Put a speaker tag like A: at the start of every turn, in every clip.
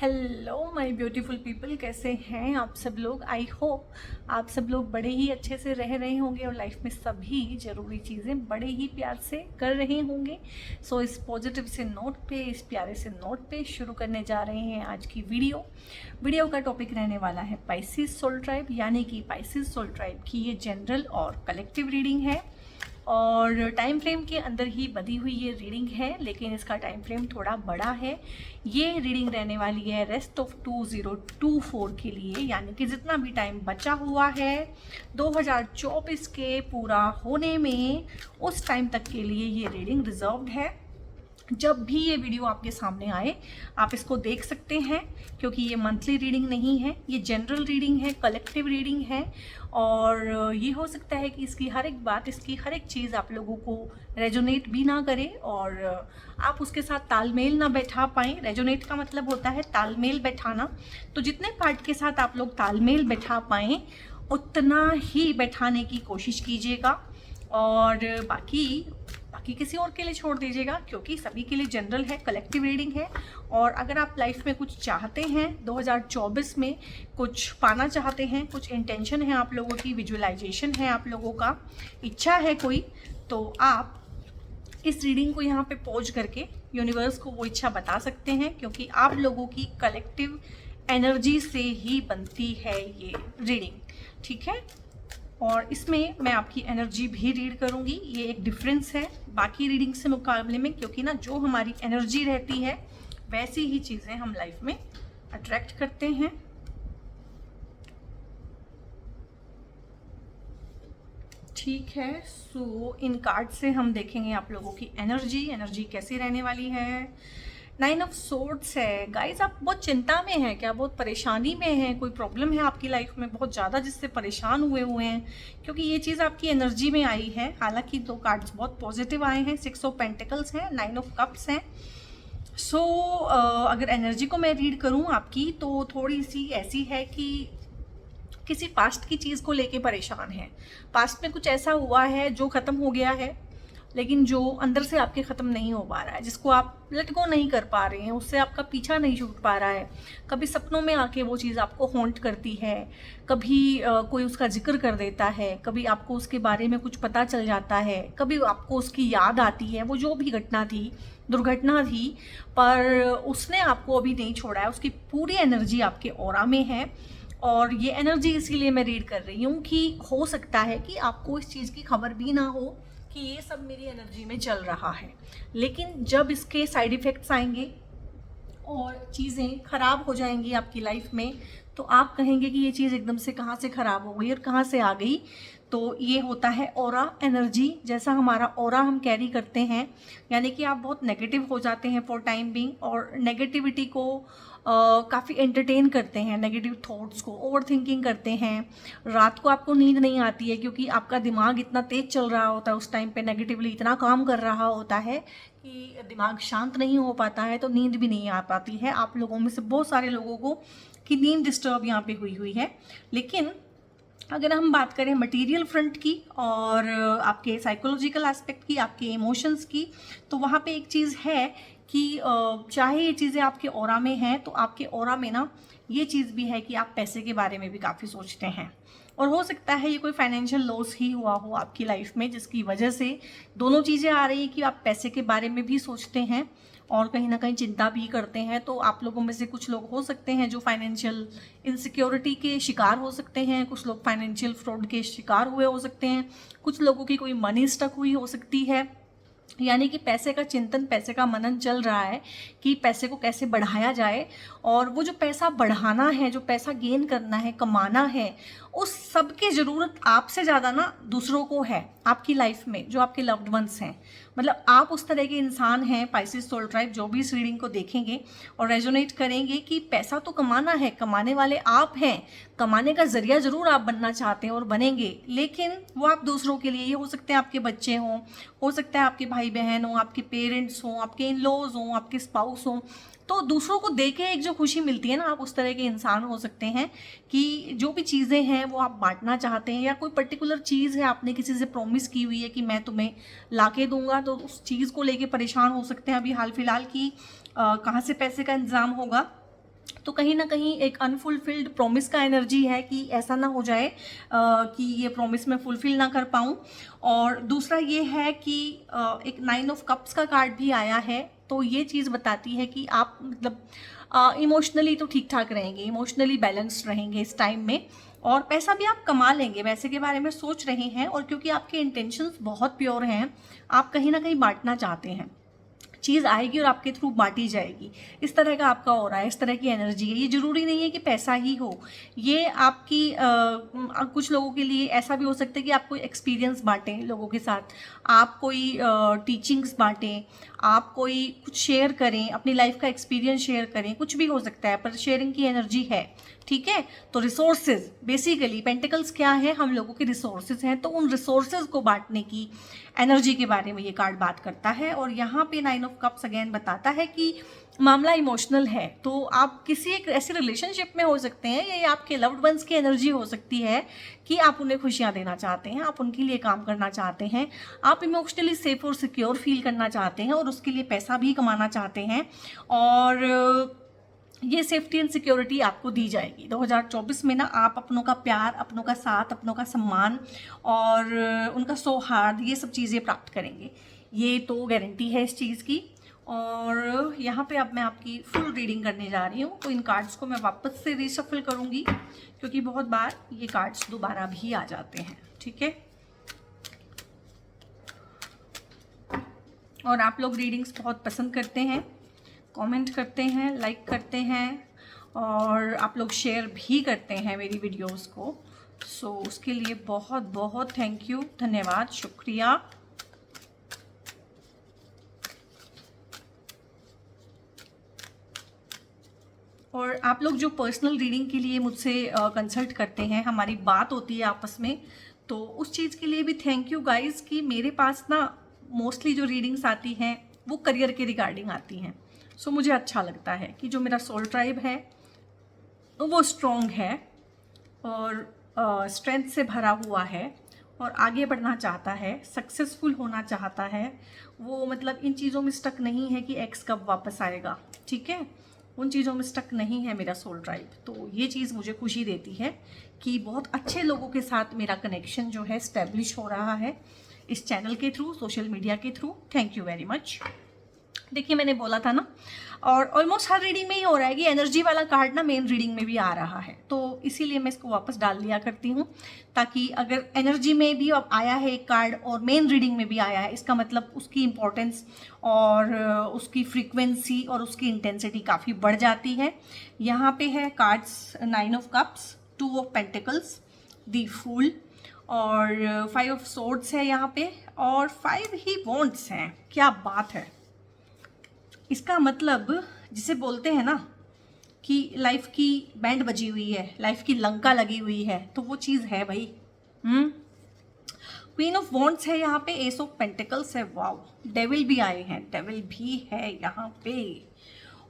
A: Hello my beautiful people, कैसे हैं आप सब लोग। आई होप आप सब लोग बड़े ही अच्छे से रह रहे होंगे और लाइफ में सभी ज़रूरी चीज़ें बड़े ही प्यार से कर रहे होंगे। सो इस पॉजिटिव से नोट पे, इस प्यारे से नोट पे शुरू करने जा रहे हैं आज की वीडियो का टॉपिक रहने वाला है पाइसेस सोल ट्राइब, यानी कि पाइसेस सोल ट्राइब की ये जनरल और कलेक्टिव रीडिंग है और टाइम फ्रेम के अंदर ही बधी हुई ये रीडिंग है, लेकिन इसका टाइम फ्रेम थोड़ा बड़ा है। ये रीडिंग रहने वाली है रेस्ट ऑफ 2024 के लिए, यानी कि जितना भी टाइम बचा हुआ है 2024 के पूरा होने में, उस टाइम तक के लिए ये रीडिंग रिजर्व्ड है। जब भी ये वीडियो आपके सामने आए आप इसको देख सकते हैं, क्योंकि ये मंथली रीडिंग नहीं है, ये जनरल रीडिंग है, कलेक्टिव रीडिंग है। और ये हो सकता है कि इसकी हर एक बात, इसकी हर एक चीज़ आप लोगों को रेजोनेट भी ना करे और आप उसके साथ तालमेल ना बैठा पाएँ। रेजोनेट का मतलब होता है तालमेल बैठाना, तो जितने पार्ट के साथ आप लोग तालमेल बैठा पाएँ उतना ही बैठाने की कोशिश कीजिएगा और बाकी किसी और के लिए छोड़ दीजिएगा, क्योंकि सभी के लिए जनरल है, कलेक्टिव रीडिंग है। और अगर आप लाइफ में कुछ चाहते हैं, 2024 में कुछ पाना चाहते हैं, कुछ इंटेंशन है आप लोगों की, विजुअलाइजेशन है आप लोगों का, इच्छा है कोई, तो आप इस रीडिंग को यहाँ पे पॉज करके यूनिवर्स को वो इच्छा बता सकते हैं, क्योंकि आप लोगों की कलेक्टिव एनर्जी से ही बनती है ये रीडिंग, ठीक है। और इसमें मैं आपकी एनर्जी भी रीड करूंगी। ये एक डिफरेंस है बाकी रीडिंग से मुकाबले में, क्योंकि ना जो हमारी एनर्जी रहती है वैसी ही चीज़ें हम लाइफ में अट्रैक्ट करते हैं। ठीक है, सो इन कार्ड से हम देखेंगे आप लोगों की एनर्जी कैसी रहने वाली है। 9 ऑफ सोर्ड्स है। गाइज, आप बहुत चिंता में हैं क्या, बहुत परेशानी में हैं, कोई प्रॉब्लम है आपकी लाइफ में बहुत ज़्यादा जिससे परेशान हुए हैं, क्योंकि ये चीज़ आपकी एनर्जी में आई है। हालांकि दो कार्ड्स बहुत पॉजिटिव आए हैं, 6 ऑफ पेंटिकल्स हैं, 9 ऑफ कप्स हैं। सो अगर एनर्जी को मैं रीड करूँ आपकी, तो थोड़ी सी ऐसी है कि किसी पास्ट की चीज़ को लेके परेशान है। पास्ट में कुछ ऐसा हुआ है जो ख़त्म हो गया है, लेकिन जो अंदर से आपके ख़त्म नहीं हो पा रहा है, जिसको आप लेट गो नहीं कर पा रहे हैं, उससे आपका पीछा नहीं छूट पा रहा है। कभी सपनों में आके वो चीज़ आपको हॉन्ट करती है, कभी कोई उसका जिक्र कर देता है, कभी आपको उसके बारे में कुछ पता चल जाता है, कभी आपको उसकी याद आती है। वो जो भी घटना थी, दुर्घटना थी, पर उसने आपको अभी नहीं छोड़ा है, उसकी पूरी एनर्जी आपके ऑरा में है। और ये एनर्जी इसीलिए मैं रीड कर रही हूँ कि हो सकता है कि आपको इस चीज़ की खबर भी ना हो कि ये सब मेरी एनर्जी में चल रहा है, लेकिन जब इसके साइड इफ़ेक्ट्स आएंगे और चीज़ें ख़राब हो जाएंगी आपकी लाइफ में, तो आप कहेंगे कि ये चीज़ एकदम से कहाँ से ख़राब हो गई और कहाँ से आ गई। तो ये होता है ऑरा एनर्जी, जैसा हमारा ऑरा हम कैरी करते हैं, यानी कि आप बहुत नेगेटिव हो जाते हैं फॉर टाइम बिंग, और नेगेटिविटी को काफ़ी एंटरटेन करते हैं, नेगेटिव थॉट्स को ओवर थिंकिंग करते हैं। रात को आपको नींद नहीं आती है, क्योंकि आपका दिमाग इतना तेज़ चल रहा होता है, उस टाइम पे नेगेटिवली इतना काम कर रहा होता है कि दिमाग शांत नहीं हो पाता है, तो नींद भी नहीं आ पाती है। आप लोगों में से बहुत सारे लोगों को की नींद डिस्टर्ब यहाँ पे हुई है। लेकिन अगर हम बात करें मटेरियल फ्रंट की और आपके साइकोलॉजिकल एस्पेक्ट की, आपके इमोशंस की, तो वहाँ पे एक चीज़ है कि चाहे ये चीज़ें आपके ऑरा में हैं, तो आपके ऑरा में ना ये चीज़ भी है कि आप पैसे के बारे में भी काफ़ी सोचते हैं, और हो सकता है ये कोई फाइनेंशियल लॉस ही हुआ हो आपकी लाइफ में, जिसकी वजह से दोनों चीज़ें आ रही हैं कि आप पैसे के बारे में भी सोचते हैं और कहीं ना कहीं चिंता भी करते हैं। तो आप लोगों में से कुछ लोग हो सकते हैं जो फाइनेंशियल इनसिक्योरिटी के शिकार हो सकते हैं, कुछ लोग फाइनेंशियल फ्रॉड के शिकार हुए हो सकते हैं, कुछ लोगों की कोई मनी स्टक हुई हो सकती है, यानी कि पैसे का चिंतन, पैसे का मनन चल रहा है कि पैसे को कैसे बढ़ाया जाए। और वो जो पैसा बढ़ाना है, जो पैसा गेन करना है, कमाना है, उस सब की ज़रूरत आपसे ज़्यादा ना दूसरों को है आपकी लाइफ में, जो आपके लव्ड वंस हैं। मतलब आप उस तरह के इंसान हैं, पाइसेस सोल ट्राइब, जो भी इस रीडिंग को देखेंगे और रेजोनेट करेंगे कि पैसा तो कमाना है, कमाने वाले आप हैं, कमाने का जरिया ज़रूर आप बनना चाहते हैं और बनेंगे, लेकिन वो आप दूसरों के लिए, ये हो सकते हैं आपके बच्चे हों, हो सकता है आपके भाई बहन हों, आपके पेरेंट्स हों, आपके इन लॉज हों, आपके स्पाउस हों, तो दूसरों को देख के एक जो खुशी मिलती है ना, आप उस तरह के इंसान हो सकते हैं कि जो भी चीज़ें हैं वो आप बांटना चाहते हैं, या कोई पर्टिकुलर चीज़ है आपने किसी से प्रॉमिस की हुई है कि मैं तुम्हें लाके दूंगा, तो उस चीज़ को लेके परेशान हो सकते हैं अभी हाल फिलहाल की कहाँ से पैसे का इंतज़ाम होगा। तो कहीं ना कहीं एक अनफुलफिल्ड प्रॉमिस का एनर्जी है कि ऐसा ना हो जाए कि ये प्रॉमिस मैं फुलफिल ना कर पाऊँ। और दूसरा ये है कि एक 9 ऑफ कप्स का कार्ड भी आया है, तो ये चीज़ बताती है कि आप मतलब इमोशनली तो ठीक ठाक रहेंगे, इमोशनली बैलेंस्ड रहेंगे इस टाइम में, और पैसा भी आप कमा लेंगे, पैसे के बारे में सोच रहे हैं। और क्योंकि आपके इंटेंशंस बहुत प्योर हैं, आप कहीं ना कहीं बांटना चाहते हैं, चीज़ आएगी और आपके थ्रू बांटी जाएगी, इस तरह का आपका हो रहा है, इस तरह की एनर्जी है। ये ज़रूरी नहीं है कि पैसा ही हो, ये आपकी कुछ लोगों के लिए ऐसा भी हो सकता है कि आप कोई एक्सपीरियंस बांटें लोगों के साथ, आप कोई टीचिंग्स बांटें, आप कोई कुछ शेयर करें, अपनी लाइफ का एक्सपीरियंस शेयर करें, कुछ भी हो सकता है, पर शेयरिंग की एनर्जी है। ठीक है, तो रिसोर्सेज, बेसिकली पेंटिकल्स क्या है, हम लोगों के रिसोर्सेज हैं, तो उन रिसोर्सेज को बांटने की एनर्जी के बारे में ये कार्ड बात करता है। और यहाँ पे 9 ऑफ कप्स अगेन बताता है कि मामला इमोशनल है, तो आप किसी एक ऐसे रिलेशनशिप में हो सकते हैं, या ये आपके लव्ड वंस की एनर्जी हो सकती है कि आप उन्हें खुशियाँ देना चाहते हैं, आप उनके लिए काम करना चाहते हैं, आप इमोशनली सेफ और सिक्योर फील करना चाहते हैं, और उसके लिए पैसा भी कमाना चाहते हैं, और ये सेफ्टी एंड सिक्योरिटी आपको दी जाएगी 2024 में ना। आप अपनों का प्यार, अपनों का साथ, अपनों का सम्मान और उनका सौहार्द, ये सब चीज़ें प्राप्त करेंगे, ये तो गारंटी है इस चीज़ की। और यहाँ पे अब मैं आपकी फुल रीडिंग करने जा रही हूँ, तो इन कार्ड्स को मैं वापस से रीशफल करूँगी, क्योंकि बहुत बार ये कार्ड्स दोबारा भी आ जाते हैं। ठीक है, और आप लोग रीडिंग्स बहुत पसंद करते हैं, कमेंट करते हैं, लाइक करते हैं, और आप लोग शेयर भी करते हैं मेरी वीडियोस को, सो उसके लिए बहुत बहुत थैंक यू, धन्यवाद, शुक्रिया। और आप लोग जो पर्सनल रीडिंग के लिए मुझसे कंसल्ट करते हैं, हमारी बात होती है आपस में, तो उस चीज़ के लिए भी थैंक यू गाइस, कि मेरे पास ना मोस्टली जो रीडिंग्स आती हैं वो करियर के रिगार्डिंग आती हैं। सो मुझे अच्छा लगता है कि जो मेरा सोल ट्राइब है वो स्ट्रॉन्ग है और स्ट्रेंथ से भरा हुआ है, और आगे बढ़ना चाहता है, सक्सेसफुल होना चाहता है। वो मतलब इन चीज़ों में स्टक नहीं है कि एक्स कब वापस आएगा, ठीक है, उन चीज़ों में स्टक नहीं है मेरा सोल ट्राइब। तो ये चीज़ मुझे खुशी देती है कि बहुत अच्छे लोगों के साथ मेरा कनेक्शन जो है स्टैब्लिश हो रहा है इस चैनल के थ्रू, सोशल मीडिया के through. Thank you very much. देखिए, मैंने बोला था ना, और ऑलमोस्ट हर रीडिंग में ही हो रहा है कि एनर्जी वाला कार्ड ना मेन रीडिंग में भी आ रहा है, तो इसीलिए मैं इसको वापस डाल दिया करती हूँ, ताकि अगर एनर्जी में भी अब आया है एक कार्ड और मेन रीडिंग में भी आया है, इसका मतलब उसकी इम्पोर्टेंस और उसकी फ्रीक्वेंसी और उसकी इंटेंसिटी काफ़ी बढ़ जाती है। यहाँ पे है cards 9 of cups, 2 of pentacles, the fool, और 5 ऑफ सोर्ड्स है यहाँ पे, और 5 ही वॉन्ड्स हैं। क्या बात है! इसका मतलब जिसे बोलते हैं ना कि लाइफ की बैंड बजी हुई है, लाइफ की लंका लगी हुई है, तो वो चीज़ है भाई। क्वीन ऑफ वॉन्ड्स है यहाँ पे, एस ऑफ पेंटिकल्स है, वाओ, डेविल भी आए हैं, डेविल भी है यहाँ पे।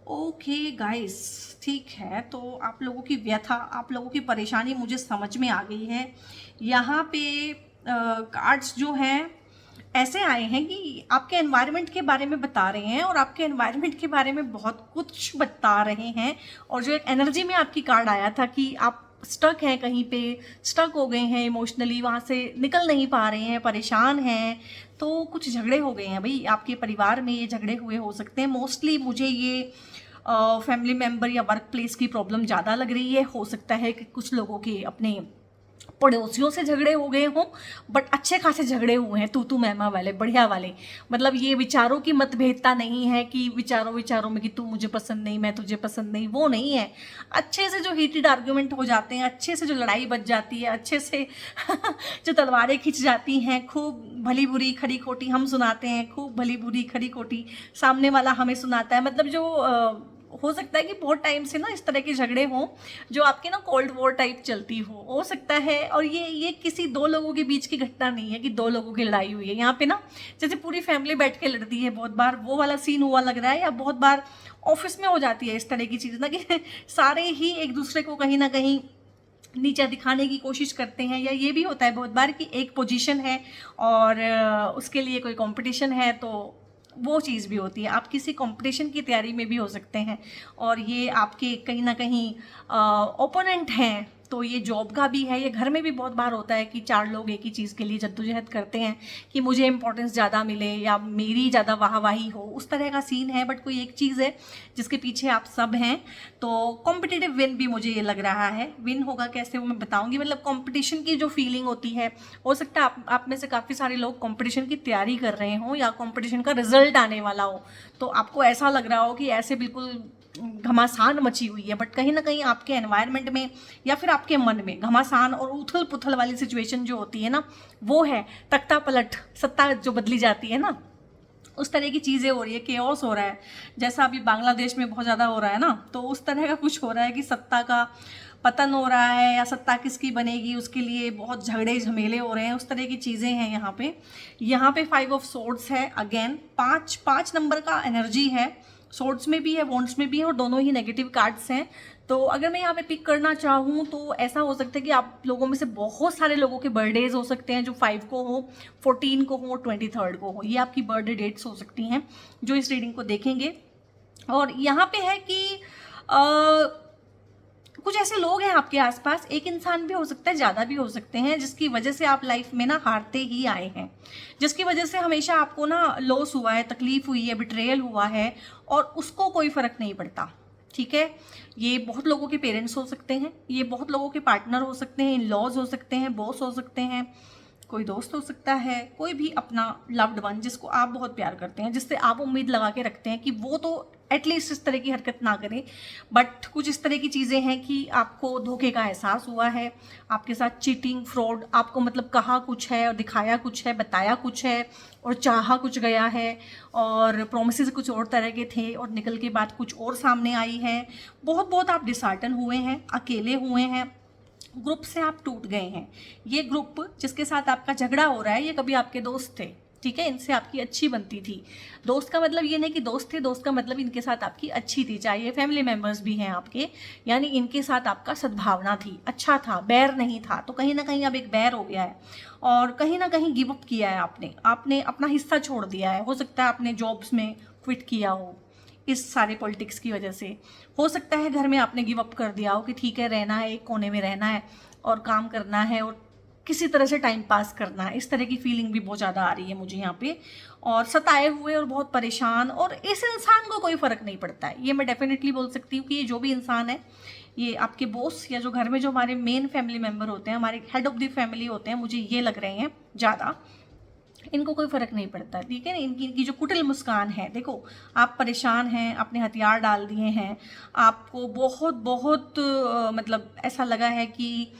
A: ओके गाइस, ठीक है, तो आप लोगों की व्यथा, आप लोगों की परेशानी मुझे समझ में आ गई है। यहाँ पे कार्ड्स जो हैं ऐसे आए हैं कि आपके एनवायरनमेंट के बारे में बता रहे हैं, और आपके एनवायरनमेंट के बारे में बहुत कुछ बता रहे हैं। और जो एक एनर्जी में आपकी कार्ड आया था कि आप स्टक हैं कहीं पे, स्टक हो गए हैं इमोशनली, वहाँ से निकल नहीं पा रहे हैं, परेशान हैं, तो कुछ झगड़े हो गए हैं भाई आपके परिवार में, ये झगड़े हुए हो सकते हैं। मोस्टली मुझे ये फैमिली मेम्बर या वर्क प्लेस की प्रॉब्लम ज़्यादा लग रही है। हो सकता है कि कुछ लोगों के अपने पड़ोसियों से झगड़े हो गए हों, बट अच्छे खासे झगड़े हुए हैं, तू मैमा वाले, बढ़िया वाले। मतलब ये विचारों की मतभेदता नहीं है कि विचारों में कि तू मुझे पसंद नहीं, मैं तुझे पसंद नहीं, वो नहीं है। अच्छे से जो हीटेड आर्ग्यूमेंट हो जाते हैं, अच्छे से जो लड़ाई बच जाती है, अच्छे से जो तलवारें खिंच जाती हैं, खूब भली बुरी खरी खोटी हम सुनाते हैं, खूब भली बुरी खरी खोटी सामने वाला हमें सुनाता है। मतलब जो हो सकता है कि बहुत टाइम से ना इस तरह के झगड़े हों, जो आपके ना कोल्ड वॉर टाइप चलती हो सकता है। और ये किसी दो लोगों के बीच की घटना नहीं है कि दो लोगों की लड़ाई हुई है। यहाँ पे ना जैसे पूरी फैमिली बैठ के लड़ती है, बहुत बार वो वाला सीन हुआ लग रहा है, या बहुत बार ऑफिस में हो जाती है इस तरह की चीज़ ना, कि सारे ही एक दूसरे को कहीं ना कहीं नीचा दिखाने की कोशिश करते हैं। या ये भी होता है बहुत बार कि एक पोजीशन है और उसके लिए कोई कंपटीशन है, तो वो चीज़ भी होती है। आप किसी कंपटीशन की तैयारी में भी हो सकते हैं और ये आपके कहीं ना कहीं ओपोनेंट हैं, तो ये जॉब का भी है। ये घर में भी बहुत बार होता है कि 4 लोग एक ही चीज़ के लिए जद्दोजहद करते हैं कि मुझे इंपॉर्टेंस ज़्यादा मिले या मेरी ज़्यादा वाहवाही हो, उस तरह का सीन है। बट कोई एक चीज़ है जिसके पीछे आप सब हैं, तो कॉम्पिटिटिव विन भी मुझे ये लग रहा है। विन होगा कैसे वो मैं बताऊंगी। मतलब कॉम्पिटिशन की जो फीलिंग होती है, हो सकता है आप में से काफ़ी सारे लोग कॉम्पिटिशन की तैयारी कर रहे हों या कॉम्पिटिशन का रिजल्ट आने वाला हो, तो आपको ऐसा लग रहा हो कि ऐसे बिल्कुल घमासान मची हुई है। बट कहीं ना कहीं आपके एनवायरनमेंट में या फिर आपके मन में घमासान और उथल पुथल वाली सिचुएशन जो होती है ना, वो है तख्ता पलट, सत्ता जो बदली जाती है ना, उस तरह की चीज़ें हो रही है। केओस हो रहा है, जैसा अभी बांग्लादेश में बहुत ज़्यादा हो रहा है ना, तो उस तरह का कुछ हो रहा है कि सत्ता का पतन हो रहा है या सत्ता किसकी बनेगी उसके लिए बहुत झगड़े झमेले हो रहे हैं। उस तरह की चीज़ें हैं यहाँ पे 5 ऑफ सोर्ड्स है। अगेन 5 नंबर का एनर्जी है, सोर्ड्स में भी है, वॉन्ड्स में भी है, और दोनों ही नेगेटिव कार्ड्स हैं। तो अगर मैं यहाँ पे पिक करना चाहूँ तो ऐसा हो सकता है कि आप लोगों में से बहुत सारे लोगों के बर्थडेज हो सकते हैं, जो 5 को हो, 14 को हो, 23 को हो। ये आपकी बर्थडे डेट्स हो सकती हैं जो इस रीडिंग को देखेंगे। और यहाँ पे है कि कुछ ऐसे लोग हैं आपके आसपास, एक इंसान भी हो सकता है, ज़्यादा भी हो सकते हैं, जिसकी वजह से आप लाइफ में ना हारते ही आए हैं, जिसकी वजह से हमेशा आपको ना लॉस हुआ है, तकलीफ हुई है, बिट्रेयल हुआ है, और उसको कोई फ़र्क नहीं पड़ता। ठीक है, ये बहुत लोगों के पेरेंट्स हो सकते हैं, ये बहुत लोगों के पार्टनर हो सकते हैं, इन लॉज हो सकते हैं, बॉस हो सकते हैं, कोई दोस्त हो सकता है, कोई भी अपना लव्ड वन जिसको आप बहुत प्यार करते हैं, जिससे आप उम्मीद लगा के रखते हैं कि वो तो एटलीस्ट इस तरह की हरकत ना करे। बट कुछ इस तरह की चीज़ें हैं कि आपको धोखे का एहसास हुआ है, आपके साथ चीटिंग, फ्रॉड, आपको मतलब कहा कुछ है और दिखाया कुछ है, बताया कुछ है और चाहा कुछ गया है, और प्रोमिसेस कुछ और तरह के थे और निकल के बाद कुछ और सामने आई है। बहुत आप डिसहार्टन हुए हैं, अकेले हुए हैं, ग्रुप से आप टूट गए हैं। ये ग्रुप जिसके साथ आपका झगड़ा हो रहा है, ये कभी आपके दोस्त थे। ठीक है, इनसे आपकी अच्छी बनती थी। दोस्त का मतलब ये नहीं कि दोस्त थे, दोस्त का मतलब इनके साथ आपकी अच्छी थी, चाहे ये फैमिली मेम्बर्स भी हैं आपके, यानी इनके साथ आपका सद्भावना थी, अच्छा था, बैर नहीं था। तो कहीं ना कहीं अब एक बैर हो गया है और कहीं ना कहीं गिव अप किया है आपने अपना हिस्सा छोड़ दिया है। हो सकता है आपने जॉब्स में क्विट किया हो इस सारे पॉलिटिक्स की वजह से, हो सकता है घर में आपने गिव अप कर दिया हो कि ठीक है, रहना है, एक कोने में रहना है और काम करना है और किसी तरह से टाइम पास करना है। इस तरह की फीलिंग भी बहुत ज़्यादा आ रही है मुझे यहाँ पे, और सताए हुए और बहुत परेशान, और इस इंसान को कोई फ़र्क नहीं पड़ता है। ये मैं डेफिनेटली बोल सकती हूँ कि ये जो भी इंसान है, ये आपके बॉस या जो घर में जो हमारे मेन फैमिली मेम्बर होते हैं, हमारे हेड ऑफ द फैमिली होते हैं, मुझे ये लग रहे हैं ज़्यादा, इनको कोई फ़र्क नहीं पड़ता। ठीक है ना, इनकी जो कुटिल मुस्कान है, देखो आप परेशान हैं, आपने हथियार डाल दिए हैं, आपको बहुत मतलब ऐसा लगा है कि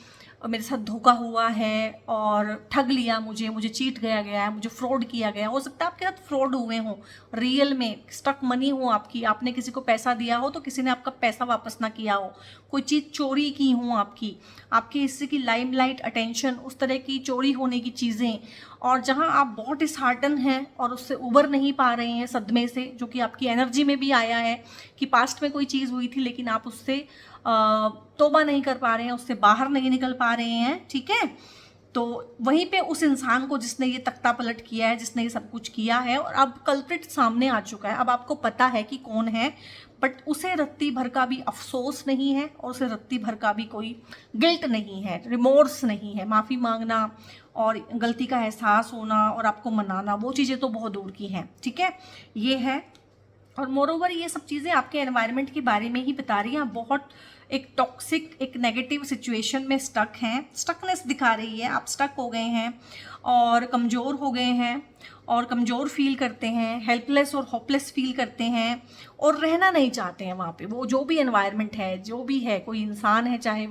A: मेरे साथ धोखा हुआ है और ठग लिया, मुझे चीट गया है, मुझे फ्रॉड किया गया। हो सकता है आपके साथ फ्रॉड हुए हों, रियल में स्टक मनी हो आपकी, आपने किसी को पैसा दिया हो तो किसी ने आपका पैसा वापस ना किया हो, कोई चीज़ चोरी की हो आपके हिस्से की लाइमलाइट, अटेंशन, उस तरह की चोरी होने की चीज़ें, और जहां आप बहुत डिसहार्टन हैं और उससे उबर नहीं पा रहे हैं सदमे से, जो कि आपकी एनर्जी में भी आया है कि पास्ट में कोई चीज़ हुई थी लेकिन आप उससे तौबा नहीं कर पा रहे हैं, उससे बाहर नहीं निकल पा रहे हैं। ठीक है, तो वहीं पे उस इंसान को जिसने ये तख्ता पलट किया है, जिसने ये सब कुछ किया है, और अब कल्प्रिट सामने आ चुका है, अब आपको पता है कि कौन है, बट उसे रत्ती भर का भी अफसोस नहीं है और उसे रत्ती भर का भी कोई गिल्ट नहीं है, रिमोर्स नहीं है। माफ़ी मांगना और गलती का एहसास होना और आपको मनाना, वो चीज़ें तो बहुत दूर की हैं। ठीक है, ये है। और मोरोवर ये सब चीज़ें आपके एनवायरनमेंट के बारे में ही बता रही हैं। बहुत एक टॉक्सिक, एक नेगेटिव सिचुएशन में स्टक हैं, स्टकनेस दिखा रही है, आप स्टक हो गए हैं और कमज़ोर हो गए हैं और कमज़ोर फील करते हैं, हेल्पलेस और होपलेस फील करते हैं और रहना नहीं चाहते हैं वहाँ पे। वो जो भी एनवायरनमेंट है, जो भी है, कोई इंसान है, चाहे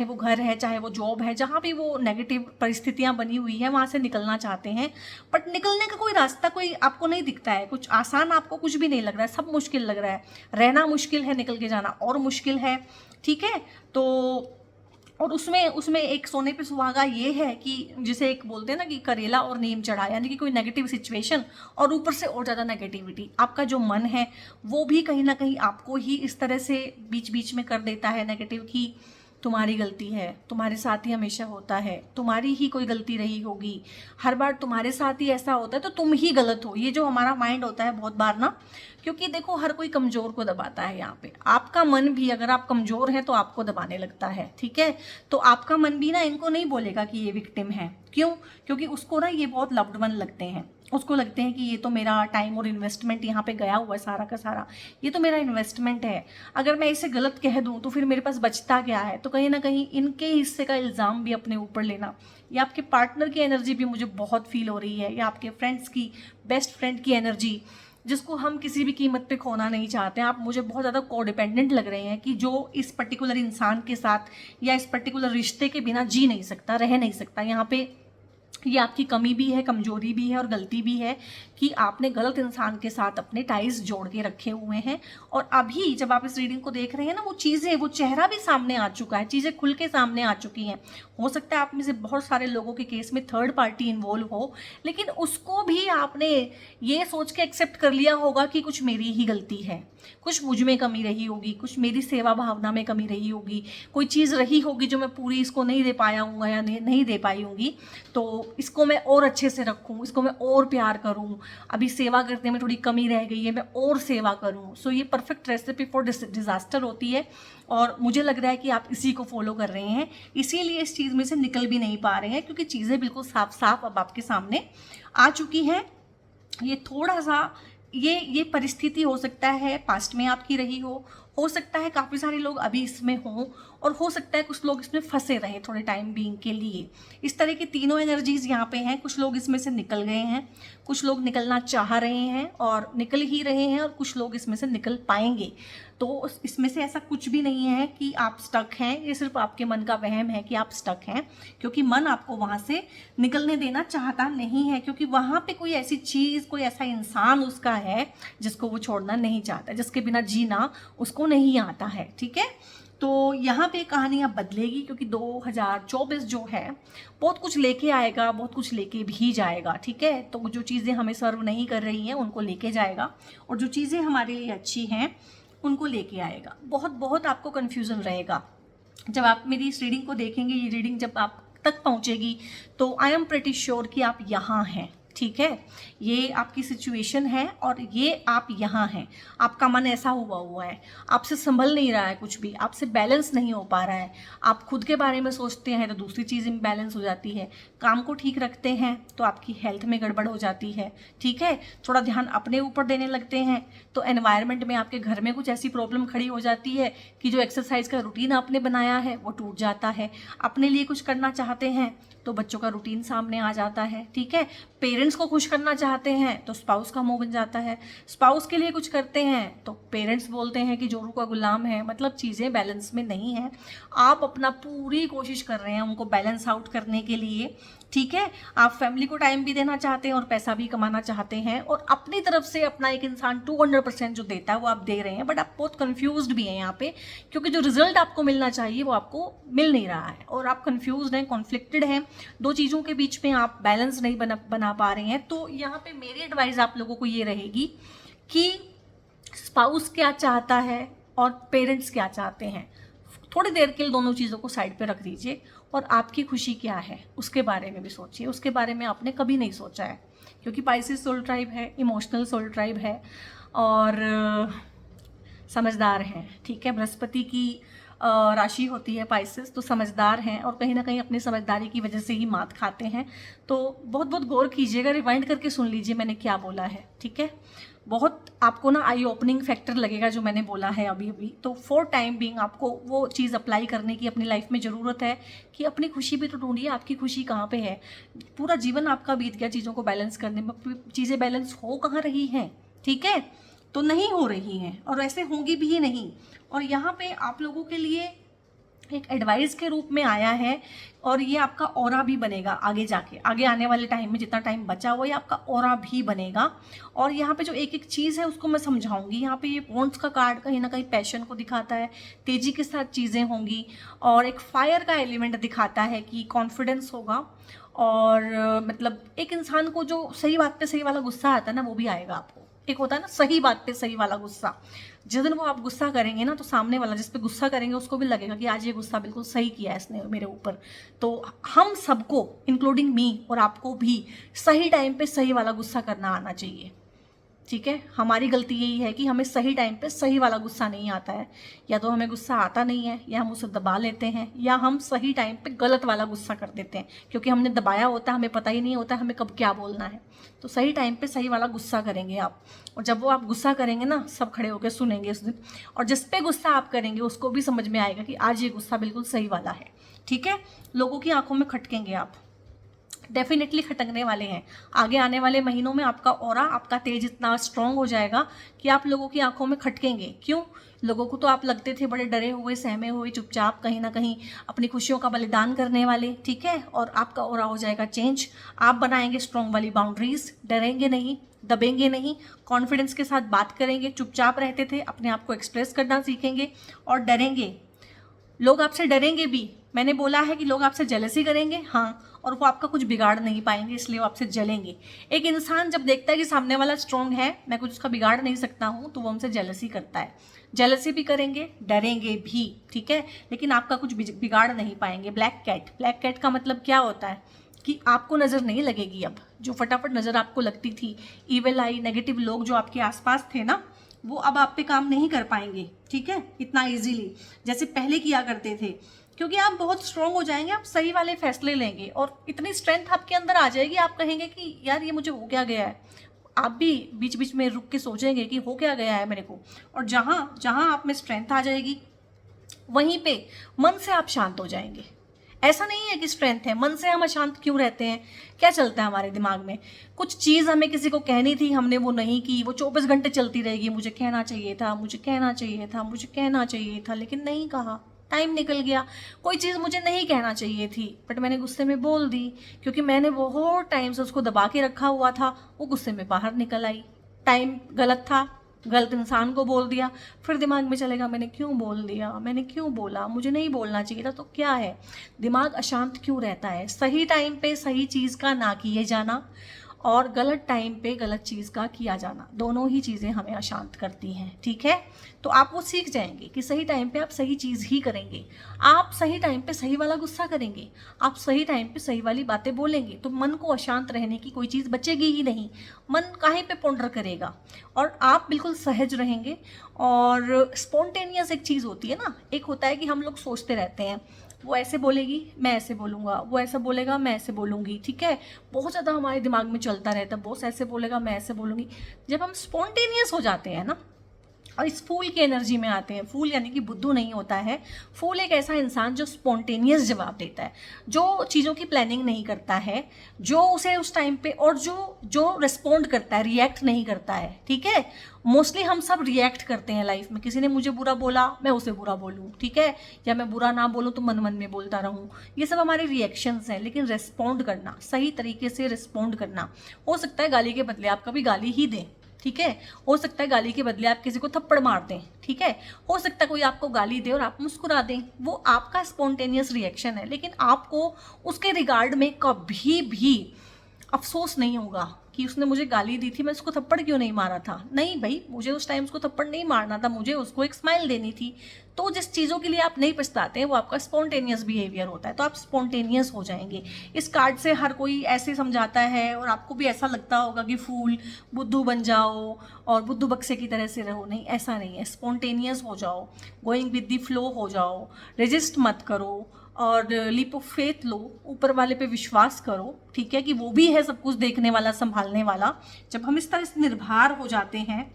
A: वो घर है, चाहे वो जॉब है, जहाँ भी वो नेगेटिव परिस्थितियाँ बनी हुई है, वहाँ से निकलना चाहते हैं, बट निकलने का कोई रास्ता कोई आपको नहीं दिखता है। कुछ आसान आपको कुछ भी नहीं लग रहा है, सब मुश्किल लग रहा है, रहना मुश्किल है, निकल के जाना और मुश्किल है। ठीक है, तो और उसमें एक सोने पे सुहागा ये है कि जिसे एक बोलते हैं ना कि करेला और नीम चढ़ा, यानी कि कोई नेगेटिव सिचुएशन और ऊपर से और ज़्यादा नेगेटिविटी। आपका जो मन है वो भी कहीं ना कहीं आपको ही इस तरह से बीच बीच में कर देता है नेगेटिव की तुम्हारी गलती है, तुम्हारे साथ ही हमेशा होता है, तुम्हारी ही कोई गलती रही होगी, हर बार तुम्हारे साथ ही ऐसा होता है तो तुम ही गलत हो, ये जो हमारा माइंड होता है बहुत बार ना, क्योंकि देखो हर कोई कमज़ोर को दबाता है यहाँ पे। आपका मन भी अगर आप कमज़ोर हैं तो आपको दबाने लगता है, ठीक है। तो आपका मन भी ना इनको नहीं बोलेगा कि ये विक्टिम है, क्यों? क्योंकि उसको ना ये बहुत लव्ड वन लगते हैं, उसको लगते हैं कि ये तो मेरा टाइम और इन्वेस्टमेंट यहाँ पे गया हुआ है सारा का सारा, ये तो मेरा इन्वेस्टमेंट है, अगर मैं इसे गलत कह दूँ तो फिर मेरे पास बचता क्या है। तो कहीं ना कहीं इनके हिस्से का इल्ज़ाम भी अपने ऊपर लेना, या आपके पार्टनर की एनर्जी भी मुझे बहुत फील हो रही है, या आपके फ्रेंड्स की, बेस्ट फ्रेंड की एनर्जी, जिसको हम किसी भी कीमत पे खोना नहीं चाहते। आप मुझे बहुत ज़्यादा कोडिपेंडेंट लग रहे हैं कि जो इस पर्टिकुलर इंसान के साथ या इस पर्टिकुलर रिश्ते के बिना जी नहीं सकता, रह नहीं सकता। यहाँ पे ये आपकी कमी भी है, कमजोरी भी है और गलती भी है कि आपने गलत इंसान के साथ अपने टाइज जोड़ के रखे हुए हैं। और अभी जब आप इस रीडिंग को देख रहे हैं ना, वो चीज़ें, वो चेहरा भी सामने आ चुका है, चीज़ें खुल के सामने आ चुकी हैं। हो सकता है आप में से बहुत सारे लोगों के केस में थर्ड पार्टी इन्वॉल्व हो, लेकिन उसको भी आपने ये सोच के एक्सेप्ट कर लिया होगा कि कुछ मेरी ही गलती है, कुछ मुझ में कमी रही होगी, कुछ मेरी सेवा भावना में कमी रही होगी, कोई चीज़ रही होगी जो मैं पूरी इसको नहीं दे पाया हूँ या नहीं दे पाई होंगी, तो इसको मैं और अच्छे से रखूँ, इसको मैं और प्यार करूँ, अभी सेवा करने में थोड़ी कमी रह गई है, मैं और सेवा करूँ। सो ये परफेक्ट रेसिपी फॉर डिजास्टर होती है, और मुझे लग रहा है कि आप इसी को फॉलो कर रहे हैं, इसीलिए इस चीज़ में से निकल भी नहीं पा रहे हैं, क्योंकि चीज़ें बिल्कुल साफ साफ अब आपके सामने आ चुकी हैं। ये थोड़ा सा ये परिस्थिति हो सकता है पास्ट में आपकी रही हो सकता है काफ़ी सारे लोग अभी इसमें हों, और हो सकता है कुछ लोग इसमें फंसे रहें थोड़े टाइम बीइंग के लिए। इस तरह की तीनों एनर्जीज यहाँ पे हैं। कुछ लोग इसमें से निकल गए हैं, कुछ लोग निकलना चाह रहे हैं और निकल ही रहे हैं, और कुछ लोग इसमें से निकल पाएंगे। तो इसमें से ऐसा कुछ भी नहीं है कि आप स्टक हैं, ये सिर्फ आपके मन का वहम है कि आप स्टक हैं, क्योंकि मन आपको वहाँ से निकलने देना चाहता नहीं है, क्योंकि वहाँ पे कोई ऐसी चीज़, कोई ऐसा इंसान उसका है जिसको वो छोड़ना नहीं चाहता, जिसके बिना जीना उसको नहीं आता है, ठीक है। तो यहाँ पे कहानी अब बदलेगी, क्योंकि 2024 जो है बहुत कुछ लेके आएगा, बहुत कुछ लेके भी जाएगा, ठीक है। तो जो चीज़ें हमें सर्व नहीं कर रही हैं उनको लेके जाएगा, और जो चीज़ें हमारे लिए अच्छी हैं उनको लेके आएगा। बहुत बहुत आपको कन्फ्यूज़न रहेगा जब आप मेरी इस रीडिंग को देखेंगे। ये रीडिंग जब आप तक पहुँचेगी तो आई एम प्रेटी श्योर कि आप यहाँ हैं, ठीक है। ये आपकी सिचुएशन है और ये आप यहाँ हैं। आपका मन ऐसा हुआ है, आपसे संभल नहीं रहा है कुछ भी, आपसे बैलेंस नहीं हो पा रहा है। आप खुद के बारे में सोचते हैं तो दूसरी चीज़ इम्बैलेंस हो जाती है, काम को ठीक रखते हैं तो आपकी हेल्थ में गड़बड़ हो जाती है, ठीक है। थोड़ा ध्यान अपने ऊपर देने लगते हैं तो एनवायरनमेंट में आपके घर में कुछ ऐसी प्रॉब्लम खड़ी हो जाती है कि जो एक्सरसाइज का रूटीन आपने बनाया है वो टूट जाता है। अपने लिए कुछ करना चाहते हैं तो बच्चों का रूटीन सामने आ जाता है, ठीक है। पेरेंट्स को खुश करना चाहते हैं तो स्पाउस का मुंह बन जाता है, स्पाउस के लिए कुछ करते हैं तो पेरेंट्स बोलते हैं कि जोरू का गुलाम है। मतलब चीज़ें बैलेंस में नहीं है। आप अपना पूरी कोशिश कर रहे हैं उनको बैलेंस आउट करने के लिए, ठीक है। आप फैमिली को टाइम भी देना चाहते हैं और पैसा भी कमाना चाहते हैं, और अपनी तरफ से अपना एक इंसान 200% जो देता है वो आप दे रहे हैं, बट आप बहुत कंफ्यूज्ड भी हैं यहाँ पे, क्योंकि जो रिजल्ट आपको मिलना चाहिए वो आपको मिल नहीं रहा है, और आप कंफ्यूज्ड हैं, कॉन्फ्लिक्टेड हैं। दो चीज़ों के बीच में आप बैलेंस नहीं बना पा रहे हैं। तो यहाँ पे मेरी एडवाइस आप लोगों को ये रहेगी कि स्पाउस क्या चाहता है और पेरेंट्स क्या चाहते हैं, थोड़ी देर के लिए दोनों चीज़ों को साइड पे रख दीजिए, और आपकी खुशी क्या है उसके बारे में भी सोचिए। उसके बारे में आपने कभी नहीं सोचा है, क्योंकि पाइसेस सोल ट्राइब है, इमोशनल सोल ट्राइब है, और समझदार हैं, ठीक है। बृहस्पति की राशि होती है पाइसेस, तो समझदार हैं, और कहीं ना कहीं अपनी समझदारी की वजह से ही मात खाते हैं। तो बहुत बहुत गौर कीजिएगा, रिवाइंड करके सुन लीजिए मैंने क्या बोला है, ठीक है। बहुत आपको ना आई ओपनिंग फैक्टर लगेगा जो मैंने बोला है अभी अभी। तो फॉर टाइम बीइंग आपको वो चीज़ अप्लाई करने की अपनी लाइफ में ज़रूरत है कि अपनी खुशी भी तो ढूंढिए। आपकी खुशी कहाँ पे है? पूरा जीवन आपका बीत गया चीज़ों को बैलेंस करने में, चीज़ें बैलेंस हो कहाँ रही हैं, ठीक है। तो नहीं हो रही हैं, और ऐसे होंगी भी नहीं। और यहाँ पे आप लोगों के लिए एक एडवाइस के रूप में आया है, और ये आपका ऑरा भी बनेगा आगे जाके, आगे आने वाले टाइम में जितना टाइम बचा हुआ, ये आपका ऑरा भी बनेगा। और यहाँ पे जो एक एक चीज़ है उसको मैं समझाऊंगी। यहाँ पे ये वॉन्ड्स का कार्ड कहीं ना कहीं पैशन को दिखाता है, तेजी के साथ चीज़ें होंगी, और एक फायर का एलिमेंट दिखाता है कि कॉन्फिडेंस होगा, और मतलब एक इंसान को जो सही बात पे सही वाला गुस्सा आता है ना, वो भी आएगा आपको, एक होता है ना सही बात पे सही वाला गुस्सा। जिस दिन वो आप गुस्सा करेंगे ना, तो सामने वाला जिस पे गुस्सा करेंगे उसको भी लगेगा कि आज ये गुस्सा बिल्कुल सही किया है इसने मेरे ऊपर। तो हम सबको, इंक्लूडिंग मी और आपको भी, सही टाइम पे सही वाला गुस्सा करना आना चाहिए। ठीक है, हमारी गलती यही है कि हमें सही टाइम पे सही वाला गुस्सा नहीं आता है। या तो हमें गुस्सा आता नहीं है, या हम उसे दबा लेते हैं, या हम सही टाइम पे गलत वाला गुस्सा कर देते हैं क्योंकि हमने दबाया होता है, हमें पता ही नहीं होता हमें कब क्या बोलना है। तो सही टाइम पे सही वाला गुस्सा करेंगे आप, और जब वो आप गुस्सा करेंगे ना, सब खड़े होकर सुनेंगे उस दिन, और जिस पे गुस्सा आप करेंगे उसको भी समझ में आएगा कि आज ये गुस्सा बिल्कुल सही वाला है। ठीक है, लोगों की आंखों में खटकेंगे आप, डेफिनेटली खटकने वाले हैं। आगे आने वाले महीनों में आपका ऑरा, आपका तेज इतना स्ट्रांग हो जाएगा कि आप लोगों की आंखों में खटकेंगे। क्यों? लोगों को तो आप लगते थे बड़े डरे हुए, सहमे हुए, चुपचाप, कहीं ना कहीं अपनी खुशियों का बलिदान करने वाले। ठीक है, और आपका ऑरा हो जाएगा चेंज। आप बनाएंगे स्ट्रांग वाली बाउंड्रीज, डरेंगे नहीं, दबेंगे नहीं, कॉन्फिडेंस के साथ बात करेंगे। चुपचाप रहते थे, अपने आप को एक्सप्रेस करना सीखेंगे और डरेंगे। लोग आपसे डरेंगे भी, मैंने बोला है कि लोग आपसे जेलसी करेंगे, हाँ, और वो आपका कुछ बिगाड़ नहीं पाएंगे, इसलिए वो आपसे जलेंगे। एक इंसान जब देखता है कि सामने वाला स्ट्रांग है, मैं कुछ उसका बिगाड़ नहीं सकता हूँ, तो वो हमसे जेलसी करता है। जेलसी भी करेंगे, डरेंगे भी, ठीक है, लेकिन आपका कुछ बिगाड़ नहीं पाएंगे। ब्लैक कैट, ब्लैक कैट का मतलब क्या होता है कि आपको नज़र नहीं लगेगी। अब जो फटाफट नज़र आपको लगती थी, इविल आई, नेगेटिव लोग जो आपके आसपास थे ना, वो अब आप पे काम नहीं कर पाएंगे। ठीक है, इतना इजीली जैसे पहले किया करते थे, क्योंकि आप बहुत स्ट्रांग हो जाएंगे, आप सही वाले फैसले लेंगे और इतनी स्ट्रेंथ आपके अंदर आ जाएगी, आप कहेंगे कि यार ये मुझे हो क्या गया है। आप भी बीच बीच में रुक के सोचेंगे कि हो क्या गया है मेरे को, और जहाँ जहाँ आप में स्ट्रेंथ आ जाएगी वहीं पे मन से आप शांत हो जाएंगे। ऐसा नहीं है कि स्ट्रेंथ है, मन से हम अशांत क्यों रहते हैं? क्या चलता है हमारे दिमाग में? कुछ चीज़ हमें किसी को कहनी थी, हमने वो नहीं की, वो 24 घंटे चलती रहेगी, मुझे कहना चाहिए था, मुझे कहना चाहिए था, मुझे कहना चाहिए था, लेकिन नहीं कहा, टाइम निकल गया। कोई चीज़ मुझे नहीं कहना चाहिए थी, बट मैंने गुस्से में बोल दी, क्योंकि मैंने बहुत टाइम से उसको दबा के रखा हुआ था, वो गुस्से में बाहर निकल आई। टाइम गलत था, गलत इंसान को बोल दिया, फिर दिमाग में चलेगा मैंने क्यों बोल दिया, मैंने क्यों बोला, मुझे नहीं बोलना चाहिए था। तो क्या है, दिमाग अशांत क्यों रहता है? सही टाइम पे सही चीज़ का ना किए जाना और गलत टाइम पे गलत चीज़ का किया जाना, दोनों ही चीज़ें हमें अशांत करती हैं। ठीक है, तो आप वो सीख जाएंगे कि सही टाइम पे आप सही चीज़ ही करेंगे, आप सही टाइम पे सही वाला गुस्सा करेंगे, आप सही टाइम पे सही वाली बातें बोलेंगे, तो मन को अशांत रहने की कोई चीज़ बचेगी ही नहीं। मन काहे पे पौंडर करेगा, और आप बिल्कुल सहज रहेंगे। और स्पॉन्टेनियस एक चीज़ होती है ना, एक होता है कि हम लोग सोचते रहते हैं, वो ऐसे बोलेगी मैं ऐसे बोलूँगा, वो ऐसा बोलेगा मैं ऐसे बोलूँगी। ठीक है, बहुत ज़्यादा हमारे दिमाग में चलता रहता है, बॉस ऐसे बोलेगा मैं ऐसे बोलूँगी। जब हम स्पॉन्टेनियस हो जाते हैं ना और इस फूल की एनर्जी में आते हैं, फूल यानी कि बुद्धू नहीं होता है, फूल एक ऐसा इंसान जो स्पॉन्टेनियस जवाब देता है, जो चीज़ों की प्लानिंग नहीं करता है, जो उसे उस टाइम पे, और जो जो रिस्पॉन्ड करता है, रिएक्ट नहीं करता है। ठीक है, मोस्टली हम सब रिएक्ट करते हैं लाइफ में, किसी ने मुझे बुरा बोला मैं उसे बुरा बोलूँ, ठीक है, या मैं बुरा ना बोलूँ तो मन मन में बोलता रहूँ, ये सब हमारे रिएक्शंस हैं। लेकिन रिस्पॉन्ड करना, सही तरीके से रिस्पॉन्ड करना, हो सकता है गाली के बदले आप कभी गाली ही दें, ठीक है, हो सकता है गाली के बदले आप किसी को थप्पड़ मार दें, ठीक है, हो सकता है कोई आपको गाली दे और आप मुस्कुरा दें, वो आपका स्पॉन्टेनियस रिएक्शन है। लेकिन आपको उसके रिगार्ड में कभी भी अफसोस नहीं होगा कि उसने मुझे गाली दी थी, मैं उसको थप्पड़ क्यों नहीं मारा था। नहीं भाई, मुझे उस टाइम उसको थप्पड़ नहीं मारना था, मुझे उसको एक स्माइल देनी थी। तो जिस चीज़ों के लिए आप नहीं पछताते हैं वो आपका स्पॉन्टेनियस बिहेवियर होता है, तो आप स्पॉन्टेनियस हो जाएंगे। इस कार्ड से हर कोई ऐसे समझाता है और आपको भी ऐसा लगता होगा कि फूल, बुद्धू बन जाओ और बुद्धू बक्से की तरह से रहो। नहीं, ऐसा नहीं है, स्पॉन्टेनियस हो जाओ, गोइंग विद द फ्लो हो जाओ, रेजिस्ट मत करो और लीप ऑफ फेथ लो, ऊपर वाले पे विश्वास करो, ठीक है, कि वो भी है सब कुछ देखने वाला, संभालने वाला। जब हम इस तरह से निर्भर हो जाते हैं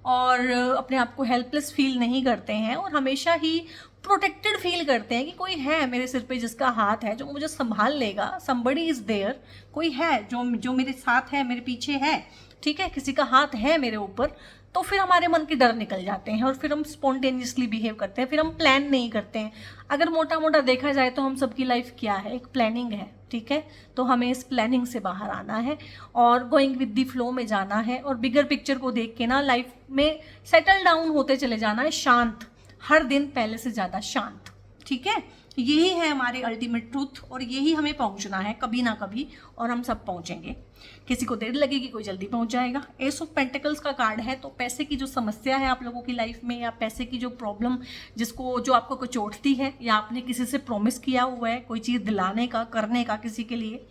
A: और अपने आप को हेल्पलेस फील नहीं करते हैं और हमेशा ही प्रोटेक्टेड फील करते हैं कि कोई है मेरे सिर पे जिसका हाथ है, जो मुझे संभाल लेगा, somebody is there, कोई है जो मेरे साथ है, मेरे पीछे है, ठीक है, किसी का हाथ है मेरे ऊपर, तो फिर हमारे मन के डर निकल जाते हैं और फिर हम स्पॉन्टेनियसली बिहेव करते हैं, फिर हम प्लान नहीं करते हैं। अगर मोटा मोटा देखा जाए तो हम सबकी लाइफ क्या है, एक प्लानिंग है, ठीक है, तो हमें इस प्लानिंग से बाहर आना है और गोइंग विद द फ्लो में जाना है और बिगर पिक्चर को देख के ना लाइफ में सेटल डाउन होते चले जाना है, शांत, हर दिन पहले से ज़्यादा शांत, ठीक है। यही है हमारे अल्टीमेट ट्रूथ, और यही हमें पहुंचना है कभी ना कभी, और हम सब पहुंचेंगे। किसी को देर लगेगी, कोई जल्दी पहुंच जाएगा। एस ऑफ पेंटिकल्स का कार्ड है, तो पैसे की जो समस्या है आप लोगों की लाइफ में, या पैसे की जो प्रॉब्लम जो आपको कचोटती है, या आपने किसी से प्रॉमिस किया हुआ है कोई चीज़ दिलाने का, करने का किसी के लिए,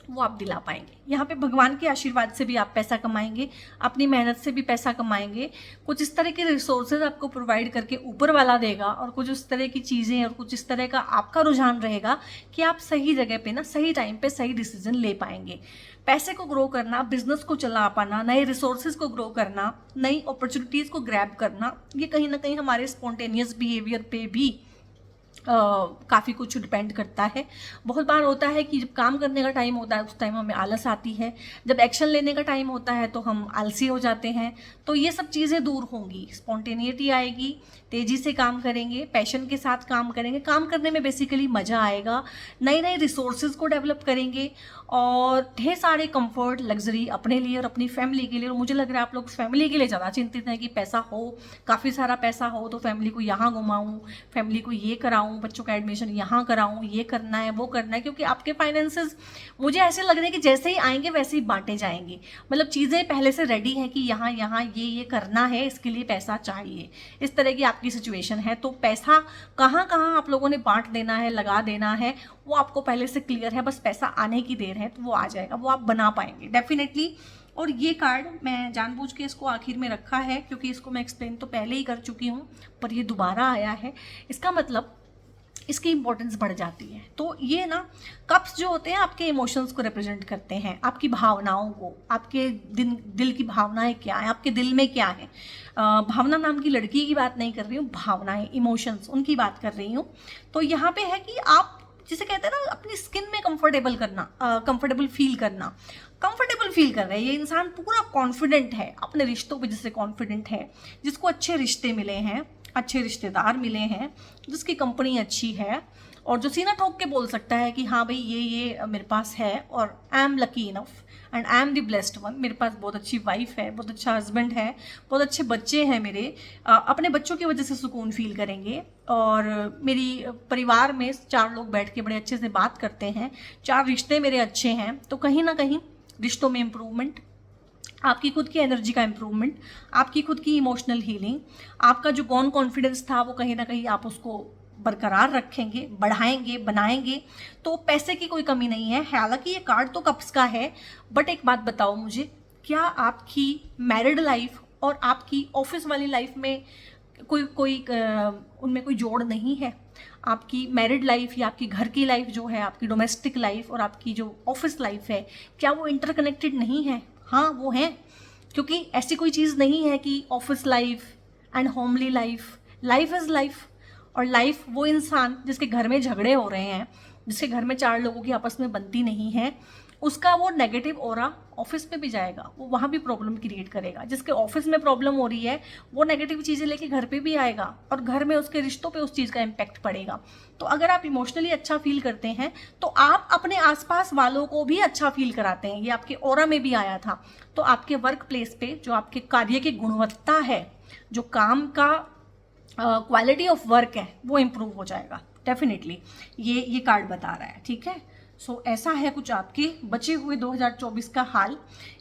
A: वो आप दिला पाएंगे। यहाँ पे भगवान के आशीर्वाद से भी आप पैसा कमाएंगे, अपनी मेहनत से भी पैसा कमाएंगे। कुछ इस तरह के रिसोर्सेज आपको प्रोवाइड करके ऊपर वाला देगा, और कुछ इस तरह की चीज़ें और कुछ इस तरह का आपका रुझान रहेगा कि आप सही जगह पे ना, सही टाइम पे सही डिसीजन ले पाएंगे। पैसे को ग्रो करना, बिजनेस को चला पाना, नए रिसोर्सेज को ग्रो करना, नई अपॉर्चुनिटीज़ को ग्रैब करना, ये कहीं ना कहीं हमारे स्पॉन्टेनियस बिहेवियर पे भी काफ़ी कुछ डिपेंड करता है। बहुत बार होता है कि जब काम करने का टाइम होता है उस टाइम हमें आलस आती है, जब एक्शन लेने का टाइम होता है तो हम आलसी हो जाते हैं। तो ये सब चीज़ें दूर होंगी, स्पॉन्टेनिटी आएगी, तेज़ी से काम करेंगे, पैशन के साथ काम करेंगे, काम करने में बेसिकली मज़ा आएगा, नए नए रिसोर्सेज को डेवलप करेंगे, और ढेर सारे कंफर्ट, लग्जरी अपने लिए और अपनी फैमिली के लिए। और मुझे लग रहा है आप लोग फैमिली के लिए ज़्यादा चिंतित हैं कि पैसा हो, काफ़ी सारा पैसा हो तो फैमिली को यहाँ घुमाऊँ, फैमिली को ये कराऊँ, बच्चों का एडमिशन यहाँ कराऊँ, ये करना है वो करना है, क्योंकि आपके फाइनेंसेस मुझे ऐसे लग रहे हैं कि जैसे ही आएंगे वैसे ही बांटे जाएंगे। मतलब चीज़ें पहले से रेडी हैं कि यहाँ यहाँ ये करना है, इसके लिए पैसा चाहिए, इस तरह की आपकी सिचुएशन है। तो पैसा कहाँ कहाँ आप लोगों ने बांट देना है, लगा देना है, वो आपको पहले से क्लियर है, बस पैसा आने की देर है, तो वो आ जाएगा, वो आप बना पाएंगे डेफिनेटली। और ये कार्ड मैं जानबूझ के इसको आखिर में रखा है, क्योंकि इसको मैं एक्सप्लेन तो पहले ही कर चुकी हूँ, पर ये दोबारा आया है, इसका मतलब इसकी इंपॉर्टेंस बढ़ जाती है। तो ये ना कप्स जो होते हैं आपके इमोशंस को रिप्रेजेंट करते हैं, आपकी भावनाओं को, आपके दिल की भावनाएं क्या है, आपके दिल में क्या है। भावना नाम की लड़की की बात नहीं कर रही हूँ, भावनाएं, इमोशंस, उनकी बात कर रही हूँ। तो यहाँ पे है कि आप जिसे कहते हैं ना अपनी स्किन में कंफर्टेबल करना, कंफर्टेबल फील करना, कंफर्टेबल फील कर रहे हैं। ये इंसान पूरा कॉन्फिडेंट है, अपने रिश्तों पे जिससे कॉन्फिडेंट है, जिसको अच्छे रिश्ते मिले हैं, अच्छे रिश्तेदार मिले हैं, जिसकी कंपनी अच्छी है, और जो सीना ठोक के बोल सकता है कि हाँ भाई ये मेरे पास है, और I am lucky enough and I am the blessed one. मेरे पास बहुत अच्छी वाइफ है, बहुत अच्छा हस्बैंड है, बहुत अच्छे बच्चे हैं मेरे। अपने बच्चों की वजह से सुकून फील करेंगे। और मेरी परिवार में 4 लोग बैठ के बड़े अच्छे से बात करते हैं, 4 रिश्ते मेरे अच्छे हैं। तो कहीं ना कहीं रिश्तों में इम्प्रूवमेंट, आपकी खुद की एनर्जी का इम्प्रूवमेंट, आपकी खुद की इमोशनल हीलिंग, आपका जो गॉन कॉन्फिडेंस था वो कहीं ना कहीं आप उसको बरकरार रखेंगे, बढ़ाएंगे, बनाएंगे। तो पैसे की कोई कमी नहीं है। हालांकि ये कार्ड तो कप्स का है, बट एक बात बताओ मुझे, क्या आपकी मैरिड लाइफ और आपकी ऑफिस वाली लाइफ में कोई उनमें कोई जोड़ नहीं है? आपकी मैरिड लाइफ या आपकी घर की लाइफ जो है, आपकी डोमेस्टिक लाइफ और आपकी जो ऑफिस लाइफ है, क्या वो इंटरकनेक्टेड नहीं है? हाँ, वो है, क्योंकि ऐसी कोई चीज़ नहीं है कि office life and homely life. Life is life. और लाइफ वो इंसान जिसके घर में झगड़े हो रहे हैं, जिसके घर में 4 लोगों की आपस में बनती नहीं है, उसका वो नेगेटिव ऑरा ऑफिस में भी जाएगा, वो वहाँ भी प्रॉब्लम क्रिएट करेगा। जिसके ऑफिस में प्रॉब्लम हो रही है वो नेगेटिव चीज़ें लेके घर पे भी आएगा, और घर में उसके रिश्तों पे उस चीज़ का इम्पैक्ट पड़ेगा। तो अगर आप इमोशनली अच्छा फील करते हैं तो आप अपने आसपास वालों को भी अच्छा फील कराते हैं। ये आपके ऑरा में भी आया था। तो आपके वर्क प्लेस पे जो आपके कार्य की गुणवत्ता है, जो काम का क्वालिटी ऑफ वर्क है, वो इम्प्रूव हो जाएगा डेफिनेटली। ये कार्ड बता रहा है, ठीक है। सो ऐसा है कुछ आपके बचे हुए 2024 का हाल।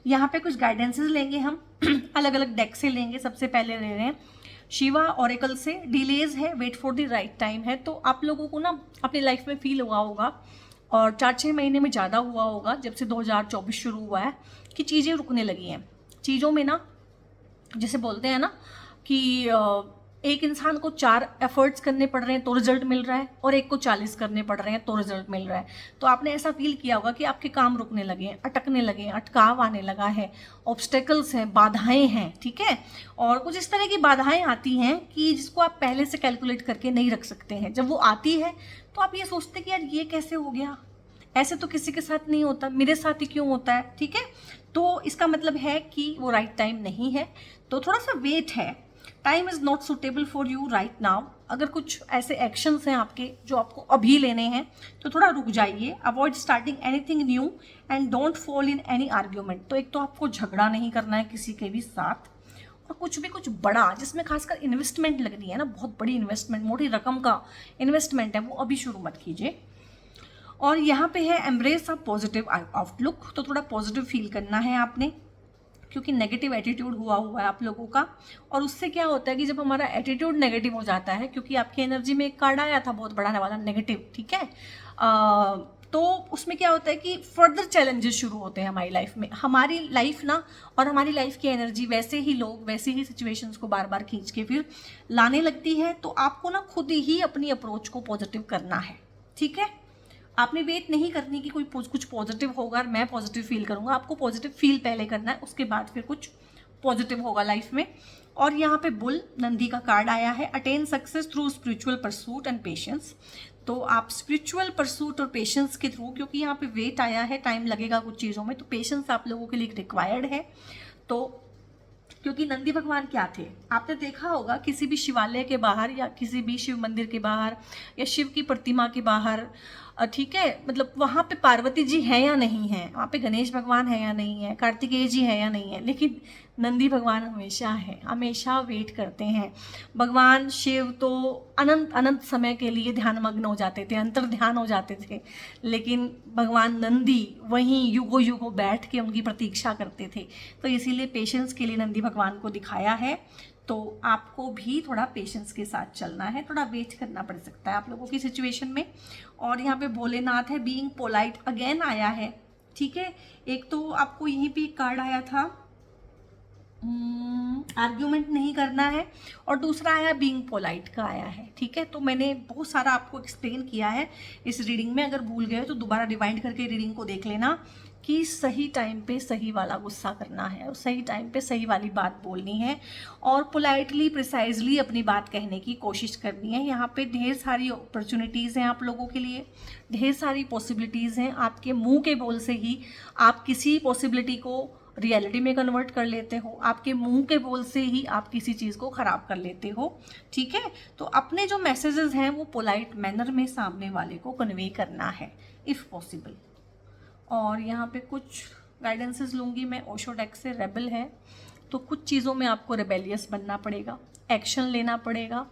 A: यहाँ पे कुछ गाइडेंसेस लेंगे हम अलग अलग डेक से लेंगे। सबसे पहले ले रहे हैं शिवा ऑरेकल से। डिलेज है, wait for the right time है। तो आप लोगों को ना अपनी लाइफ में फील हुआ होगा, और 4-6 महीने में ज़्यादा हुआ होगा जब से 2024 शुरू हुआ है, कि चीज़ें रुकने लगी हैं। चीज़ों में ना, जैसे बोलते हैं ना कि एक इंसान को 4 एफर्ट्स करने पड़ रहे हैं तो रिजल्ट मिल रहा है, और एक को 40 करने पड़ रहे हैं तो रिजल्ट मिल रहा है। तो आपने ऐसा फील किया होगा कि आपके काम रुकने लगे हैं, अटकने लगे हैं, अटकाव आने लगा है, ऑब्स्टेकल्स हैं, बाधाएं हैं, ठीक है। और कुछ इस तरह की बाधाएं आती हैं कि जिसको आप पहले से कैलकुलेट करके नहीं रख सकते हैं। जब वो आती है तो आप ये सोचते हैं कि यार ये कैसे हो गया, ऐसे तो किसी के साथ नहीं होता, मेरे साथ ही क्यों होता है, ठीक है। तो इसका मतलब है कि वो राइट टाइम नहीं है, तो थोड़ा सा वेट है। Time is not suitable for you right now. अगर कुछ ऐसे एक्शंस हैं आपके जो आपको अभी लेने हैं तो थोड़ा रुक जाइए। Avoid starting anything new and don't fall in any argument. तो एक तो आपको झगड़ा नहीं करना है किसी के भी साथ, और कुछ बड़ा जिसमें खासकर इन्वेस्टमेंट लग रही है ना, बहुत बड़ी इन्वेस्टमेंट, मोटी रकम का इन्वेस्टमेंट है, वो अभी शुरू मत कीजिए। और यहाँ पे है एम्ब्रेस अ पॉजिटिव आउटलुक, तो थोड़ा पॉजिटिव फील करना है आपने, क्योंकि नेगेटिव एटीट्यूड हुआ है आप लोगों का। और उससे क्या होता है कि जब हमारा एटीट्यूड नेगेटिव हो जाता है, क्योंकि आपकी एनर्जी में एक कार्ड आया था बहुत बड़ा वाला नेगेटिव, ठीक है, तो उसमें क्या होता है कि फर्दर चैलेंजेस शुरू होते हैं हमारी लाइफ में। हमारी लाइफ ना और हमारी लाइफ की एनर्जी वैसे ही लोग वैसे ही सिचुएशंस को बार बार खींच के फिर लाने लगती है। तो आपको ना खुद ही अपनी अप्रोच को पॉजिटिव करना है, ठीक है। आपने वेट नहीं करनी कि कोई कुछ पॉजिटिव होगा और मैं पॉजिटिव फील करूंगा, आपको पॉजिटिव फील पहले करना है, उसके बाद फिर कुछ पॉजिटिव होगा लाइफ में। और यहाँ पे बुल नंदी का कार्ड आया है, attain success through spiritual pursuit and patience. तो आप स्पिरिचुअल परसूट और पेशेंस के थ्रू, क्योंकि यहाँ पे वेट आया है, टाइम लगेगा कुछ चीज़ों में, तो पेशेंस आप लोगों के लिए रिक्वायर्ड है। तो क्योंकि नंदी भगवान क्या थे, आपने देखा होगा किसी भी शिवालय के बाहर या किसी भी शिव मंदिर के बाहर या शिव की प्रतिमा के बाहर, ठीक है, मतलब वहाँ पे पार्वती जी हैं या नहीं है, वहाँ पे गणेश भगवान है या नहीं है, कार्तिकेय जी है या नहीं है, लेकिन नंदी भगवान हमेशा है, हमेशा वेट करते हैं। भगवान शिव तो अनंत अनंत समय के लिए ध्यानमग्न हो जाते थे, अंतर ध्यान हो जाते थे, लेकिन भगवान नंदी वहीं युगों युगों बैठ के उनकी प्रतीक्षा करते थे। तो इसीलिए पेशेंस के लिए नंदी भगवान को दिखाया है। तो आपको भी थोड़ा पेशेंस के साथ चलना है, थोड़ा वेट करना पड़ सकता है आप लोगों की सिचुएशन में। और यहाँ पे भोलेनाथ है, बीइंग पोलाइट अगेन आया है, ठीक है। एक तो आपको यहीं पे एक कार्ड आया था, आर्ग्यूमेंट नहीं करना है, और दूसरा आया बीइंग पोलाइट का आया है, ठीक है। तो मैंने बहुत सारा आपको एक्सप्लेन किया है इस रीडिंग में, अगर भूल गए तो दोबारा रिवाइंड करके रीडिंग को देख लेना कि सही टाइम पे सही वाला गुस्सा करना है और सही टाइम पे सही वाली बात बोलनी है और पोलाइटली प्रिसाइजली अपनी बात कहने की कोशिश करनी है। यहाँ पे ढेर सारी अपॉर्चुनिटीज़ हैं आप लोगों के लिए, ढेर सारी पॉसिबिलिटीज़ हैं। आपके मुंह के बोल से ही आप किसी पॉसिबिलिटी को रियलिटी में कन्वर्ट कर लेते हो, आपके मुंह के बोल से ही आप किसी चीज़ को ख़राब कर लेते हो, ठीक है। तो अपने जो मैसेजेस हैं वो पोलाइट मैनर में सामने वाले को कन्वे करना है इफ़ पॉसिबल। और यहाँ पे कुछ गाइडेंसेस लूँगी मैं ओशो डेक से, रेबल है, तो कुछ चीज़ों में आपको रेबेलियस बनना पड़ेगा, एक्शन लेना पड़ेगा,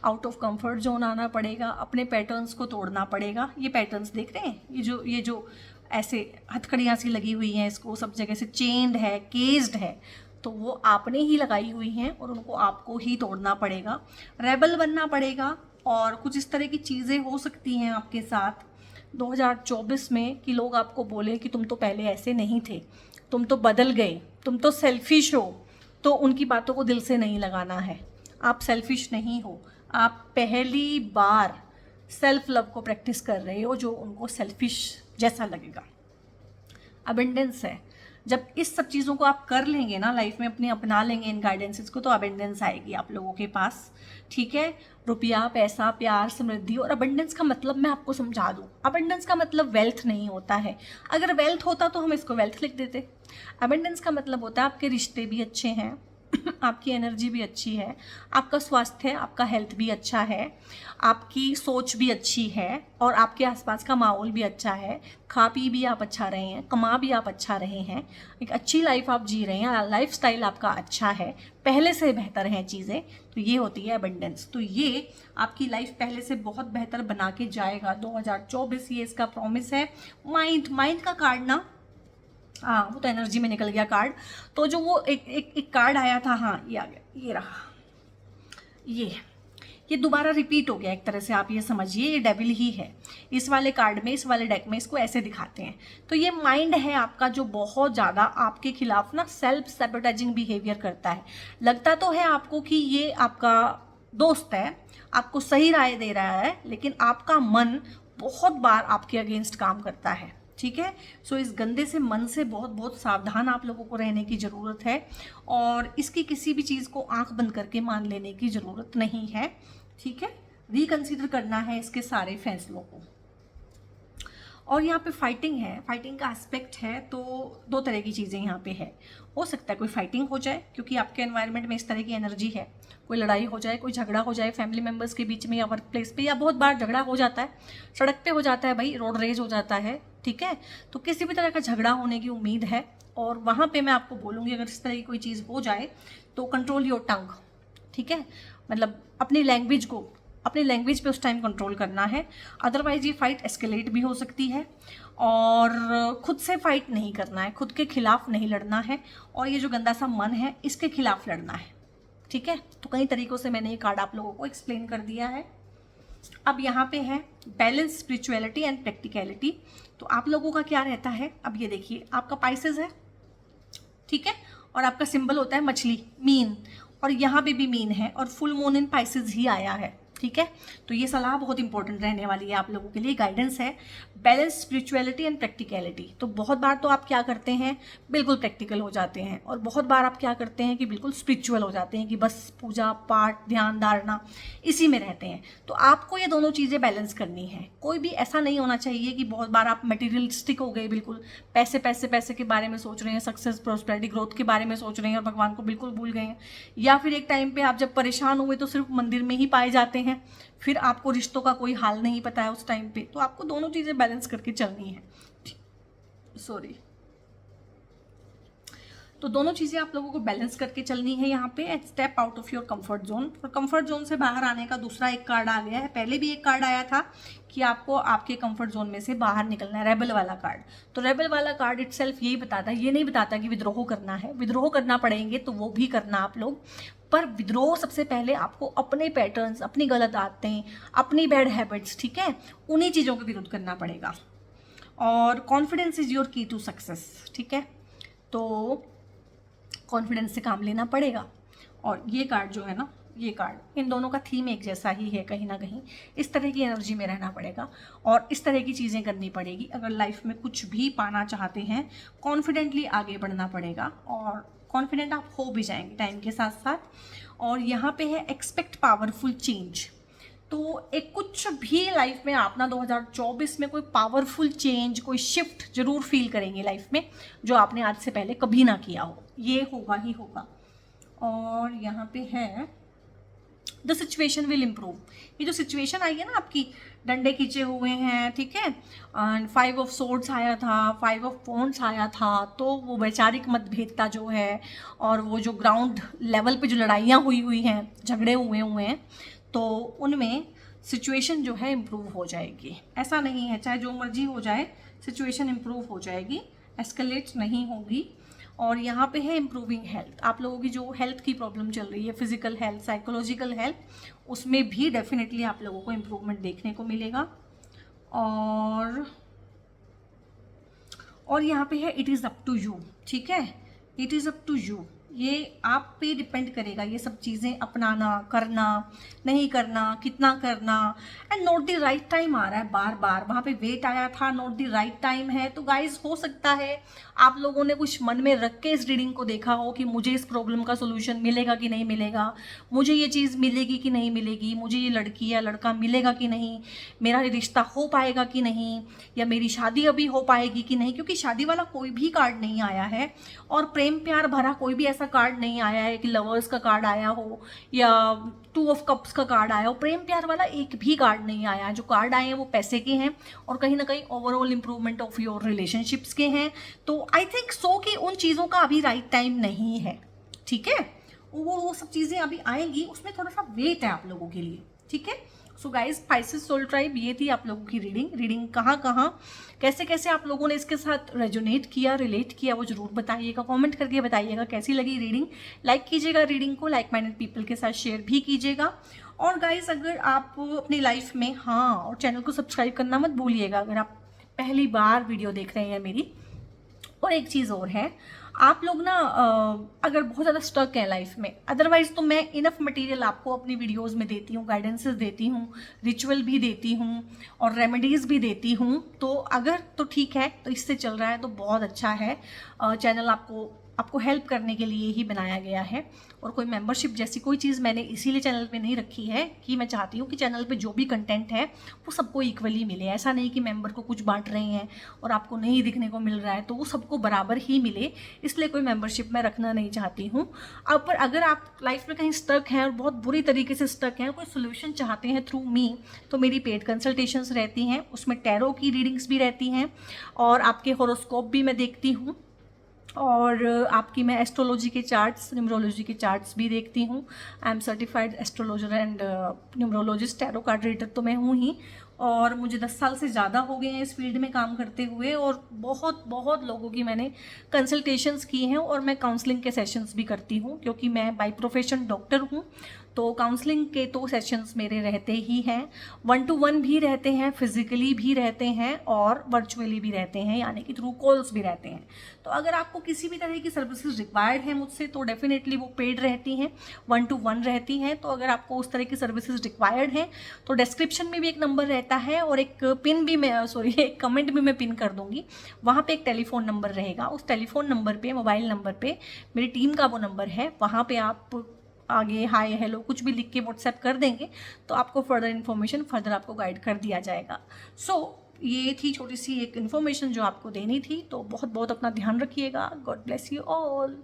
A: आउट ऑफ कंफर्ट जोन आना पड़ेगा, अपने पैटर्न्स को तोड़ना पड़ेगा। ये पैटर्न्स देख रहे हैं, ये जो ऐसे हथकड़ियाँ सी लगी हुई हैं, इसको सब जगह से चेन्ड है, केस्ड है, तो वो आपने ही लगाई हुई हैं और उनको आपको ही तोड़ना पड़ेगा, रेबल बनना पड़ेगा। और कुछ इस तरह की चीज़ें हो सकती हैं आपके साथ 2024 में कि लोग आपको बोले कि तुम तो पहले ऐसे नहीं थे, तुम तो बदल गए, तुम तो सेल्फिश हो। तो उनकी बातों को दिल से नहीं लगाना है, आप सेल्फिश नहीं हो, आप पहली बार सेल्फ लव को प्रैक्टिस कर रहे हो जो उनको सेल्फिश जैसा लगेगा। अबेंडेंस है, जब इस सब चीज़ों को आप कर लेंगे ना लाइफ में, अपने अपना लेंगे इन गाइडेंसेस को, तो अबेंडेंस आएगी आप लोगों के पास, ठीक है। रुपया, पैसा, प्यार, समृद्धि। और अबेंडेंस का मतलब मैं आपको समझा दूँ, अबेंडेंस का मतलब वेल्थ नहीं होता है। अगर वेल्थ होता तो हम इसको वेल्थ लिख देते। अबेंडेंस का मतलब होता है आपके रिश्ते भी अच्छे हैं, आपकी एनर्जी भी अच्छी है, आपका स्वास्थ्य है, आपका हेल्थ भी अच्छा है, आपकी सोच भी अच्छी है और आपके आसपास का माहौल भी अच्छा है, खा पी भी आप अच्छा रहे हैं, कमा भी आप अच्छा रहे हैं, एक अच्छी लाइफ आप जी रहे हैं, लाइफ स्टाइल आपका अच्छा है, पहले से बेहतर हैं चीज़ें, तो ये होती है अबंडेंस। तो ये आपकी लाइफ पहले से बहुत बेहतर बना के जाएगा 2024, ये इसका प्रॉमिस है। माइंड का कार्ड ना, हाँ वो तो एनर्जी में निकल गया कार्ड, तो जो वो एक कार्ड आया था, हाँ ये आ गया, ये रहा, ये दोबारा रिपीट हो गया एक तरह से, आप ये समझिए ये डेविल ही है। इस वाले कार्ड में, इस वाले डेक में इसको ऐसे दिखाते हैं। तो ये माइंड है आपका जो बहुत ज़्यादा आपके खिलाफ ना सेल्फ सैबोटेजिंग बिहेवियर करता है। लगता तो है आपको कि ये आपका दोस्त है, आपको सही राय दे रहा है, लेकिन आपका मन बहुत बार आपके अगेंस्ट काम करता है, ठीक है। सो इस गंदे से मन से बहुत सावधान आप लोगों को रहने की ज़रूरत है और इसकी किसी भी चीज़ को आंख बंद करके मान लेने की ज़रूरत नहीं है, ठीक है। रिकंसीडर करना है इसके सारे फैसलों को। और यहाँ पे फाइटिंग है, फाइटिंग का एस्पेक्ट है, तो दो तरह की चीज़ें यहाँ पे है। हो सकता है कोई फाइटिंग हो जाए क्योंकि आपके एनवायरनमेंट में इस तरह की एनर्जी है, कोई लड़ाई हो जाए, कोई झगड़ा हो जाए फैमिली मेम्बर्स के बीच में या वर्क प्लेस पे, या बहुत बार झगड़ा हो जाता है, सड़क पे हो जाता है भाई, रोड रेज हो जाता है, ठीक है। तो किसी भी तरह का झगड़ा होने की उम्मीद है, और वहाँ पे मैं आपको बोलूँगी अगर इस तरह की कोई चीज़ हो जाए तो कंट्रोल योर टंग, ठीक है। मतलब अपनी लैंग्वेज पे उस टाइम कंट्रोल करना है, अदरवाइज ये फाइट एस्केलेट भी हो सकती है। और खुद से फाइट नहीं करना है, खुद के खिलाफ नहीं लड़ना है, और ये जो गंदा सा मन है इसके खिलाफ लड़ना है, ठीक है। तो कई तरीक़ों से मैंने ये कार्ड आप लोगों को एक्सप्लेन कर दिया है। अब यहाँ पे है बैलेंस स्पिरिचुअलिटी एंड प्रैक्टिकलिटी। तो आप लोगों का क्या रहता है, अब ये देखिए आपका पाइसेस है, ठीक है, और आपका सिंबल होता है मछली, मीन, और यहाँ पे भी मीन है, और फुल मून इन पाइसेस ही आया है, ठीक है। तो ये सलाह बहुत इंपॉर्टेंट रहने वाली है आप लोगों के लिए, गाइडेंस है, बैलेंस स्पिरिचुअलिटी एंड प्रैक्टिकलिटी। तो बहुत बार तो आप क्या करते हैं, बिल्कुल प्रैक्टिकल हो जाते हैं, और बहुत बार आप क्या करते हैं कि बिल्कुल स्पिरिचुअल हो जाते हैं, कि बस पूजा पाठ ध्यान धारणा इसी में रहते हैं। तो आपको ये दोनों चीज़ें बैलेंस करनी है। कोई भी ऐसा नहीं होना चाहिए कि बहुत बार आप मटेरियलिस्टिक हो गए, बिल्कुल पैसे पैसे पैसे के बारे में सोच रहे हैं, सक्सेस प्रॉस्पेरिटी ग्रोथ के बारे में सोच रहे हैं, और भगवान को बिल्कुल भूल गए हैं। या फिर एक टाइम पे आप जब परेशान हुए तो सिर्फ मंदिर में ही पाए जाते हैं, फिर आपको रिश्तों का कोई हाल नहीं पता है उस टाइम पे। तो आपको दोनों चीज़ें बैलेंस करके चलनी है, सॉरी। तो दोनों चीज़ें आप लोगों को बैलेंस करके चलनी है यहाँ पे। Step out of your comfort zone. और कंफर्ट जोन से बाहर आने का दूसरा एक कार्ड आ गया है। पहले भी एक कार्ड आया था कि आपको आपके कंफर्ट जोन में से बाहर निकलना है, रेबल वाला कार्ड। तो रेबल वाला कार्ड इटसेल्फ यही बताता है, ये नहीं बताता कि विद्रोह करना है, विद्रोह करना पड़ेंगे तो वो भी करना आप लोग, पर विद्रोह सबसे पहले आपको अपने पैटर्न्स, अपनी गलत आदतें, अपनी बैड हैबिट्स, ठीक है, उन्हीं चीज़ों के विरुद्ध करना पड़ेगा। और कॉन्फिडेंस इज योर की टू सक्सेस, ठीक है। तो कॉन्फिडेंस से काम लेना पड़ेगा। और ये कार्ड जो है ना, ये कार्ड, इन दोनों का थीम एक जैसा ही है कहीं ना कहीं। इस तरह की एनर्जी में रहना पड़ेगा और इस तरह की चीज़ें करनी पड़ेगी अगर लाइफ में कुछ भी पाना चाहते हैं। कॉन्फिडेंटली आगे बढ़ना पड़ेगा, और कॉन्फिडेंट आप हो भी जाएंगे टाइम के साथ साथ। और यहाँ पे है एक्सपेक्ट पावरफुल चेंज। तो एक कुछ भी लाइफ में आप ना 2024 में कोई पावरफुल चेंज, कोई शिफ्ट जरूर फील करेंगे लाइफ में, जो आपने आज से पहले कभी ना किया हो, ये होगा ही होगा। और यहाँ पे है द सिचुएशन विल इम्प्रूव। ये जो सिचुएशन आई है ना आपकी, डंडे खींचे हुए हैं, ठीक है, एंड 5 ऑफ सोर्ड्स आया था, 5 ऑफ वॉन्ड्स आया था। तो वो वैचारिक मतभेदता जो है, और वो जो ग्राउंड लेवल पे जो लड़ाइयाँ हुई हैं, झगड़े हुए हैं, तो उनमें सिचुएशन जो है इम्प्रूव हो जाएगी। ऐसा नहीं है, चाहे जो मर्जी हो जाए, सिचुएशन इम्प्रूव हो जाएगी, एस्केलेट नहीं होगी। और यहाँ पे है इम्प्रूविंग हेल्थ। आप लोगों की जो हेल्थ की प्रॉब्लम चल रही है, फिजिकल हेल्थ, साइकोलॉजिकल हेल्थ, उसमें भी डेफिनेटली आप लोगों को इम्प्रूवमेंट देखने को मिलेगा। और यहाँ पे है it is up to you, ठीक है, it is up to you. ये आप पे डिपेंड करेगा, ये सब चीज़ें अपनाना, करना, नहीं करना, कितना करना। And not the right time आ रहा है बार बार, वहाँ पे वेट आया था, नॉट द राइट टाइम है। तो गाइज हो सकता है आप लोगों ने कुछ मन में रख के इस रीडिंग को देखा हो कि मुझे इस प्रॉब्लम का सोल्यूशन मिलेगा कि नहीं मिलेगा, मुझे ये चीज़ मिलेगी कि नहीं मिलेगी, मुझे ये लड़की या लड़का मिलेगा कि नहीं, मेरा रिश्ता हो पाएगा कि नहीं, या मेरी शादी अभी हो पाएगी कि नहीं। क्योंकि शादी वाला कोई भी कार्ड नहीं आया है, और प्रेम प्यार भरा कोई भी ऐसा कार्ड नहीं आया है कि लवर्स का कार्ड आया हो या 2 ऑफ कप्स का कार्ड आया हो। प्रेम प्यार वाला एक भी कार्ड नहीं आया है। जो कार्ड आए हैं वो पैसे के हैं, और कहीं ना कहीं overall improvement of your relationships के हैं। तो आई थिंक सो कि उन चीज़ों का अभी राइट टाइम नहीं है, ठीक है। वो सब चीज़ें अभी आएंगी, उसमें थोड़ा सा वेट है आप लोगों के लिए, ठीक है। So guys, Pisces soul tribe, ये थी आप लोगों की रीडिंग कहाँ कैसे कैसे आप लोगों ने इसके साथ रेजोनेट किया, रिलेट किया, वो जरूर बताइएगा, कमेंट करके बताइएगा कैसी लगी रीडिंग। लाइक कीजिएगा रीडिंग को, लाइक माइंडेड पीपल के साथ शेयर भी कीजिएगा। और गाइज, अगर आप अपनी लाइफ में, हाँ, और चैनल को सब्सक्राइब करना मत भूलिएगा अगर आप पहली बार वीडियो देख रहे हैं मेरी। और एक चीज़ और है, आप लोग ना अगर बहुत ज़्यादा स्टक है लाइफ में, अदरवाइज तो मैं इनफ मटेरियल आपको अपनी वीडियोस में देती हूँ, गाइडेंसेस देती हूँ, रिचुअल भी देती हूँ, और रेमेडीज़ भी देती हूँ। तो अगर तो ठीक है, तो इससे चल रहा है तो बहुत अच्छा है। चैनल आपको आपको हेल्प करने के लिए ही बनाया गया है। और कोई मेंबरशिप जैसी कोई चीज़ मैंने इसीलिए चैनल पे नहीं रखी है कि मैं चाहती हूँ कि चैनल पे जो भी कंटेंट है वो सबको इक्वली मिले। ऐसा नहीं कि मेंबर को कुछ बांट रहे हैं और आपको नहीं दिखने को मिल रहा है, तो वो सबको बराबर ही मिले, इसलिए कोई मेंबरशिप मैं रखना नहीं चाहती हूँ। अब पर अगर आप लाइफ में कहीं स्टक हैं और बहुत बुरी तरीके से स्टक हैं, कोई सोल्यूशन चाहते हैं थ्रू मी, तो मेरी पेड कंसल्टेशंस रहती हैं, उसमें टैरो की रीडिंग्स भी रहती हैं और आपके हॉरोस्कोप भी मैं देखती हूँ, और आपकी मैं एस्ट्रोलॉजी के चार्ट्स, न्यूमरोलॉजी के चार्ट्स भी देखती हूँ। I am certified astrologer and numerologist, tarot card reader तो मैं हूँ ही, और मुझे 10 साल से ज़्यादा हो गए हैं इस फील्ड में काम करते हुए, और बहुत बहुत लोगों की मैंने कंसल्टेशंस की हैं, और मैं काउंसलिंग के सेशंस भी करती हूँ क्योंकि मैं बाय प्रोफेशन डॉक्टर हूँ। तो काउंसलिंग के तो सेशंस मेरे रहते ही हैं, 1-to-1 भी रहते हैं, फिजिकली भी रहते हैं और वर्चुअली भी रहते हैं, यानी कि थ्रू कॉल्स भी रहते हैं। तो अगर आपको किसी भी तरह की सर्विसेज रिक्वायर्ड है मुझसे तो डेफिनेटली वो पेड रहती हैं, 1-to-1 रहती हैं। तो अगर आपको उस तरह की सर्विसेज रिक्वायर्ड हैं तो डिस्क्रिप्शन में भी एक नंबर रहता है, और एक पिन भी मैं एक कमेंट भी मैं पिन कर दूंगी, वहाँ पे एक टेलीफोन नंबर रहेगा। उस टेलीफोन नंबर पे, मोबाइल नंबर पे मेरी टीम का वो नंबर है, वहाँ पे आप आगे हाय हेलो कुछ भी लिख के व्हाट्सएप कर देंगे तो आपको फर्दर इन्फॉर्मेशन फर्दर आपको गाइड कर दिया जाएगा। सो ये थी छोटी सी एक इन्फॉर्मेशन जो आपको देनी थी। तो बहुत बहुत अपना ध्यान रखिएगा। God bless you all.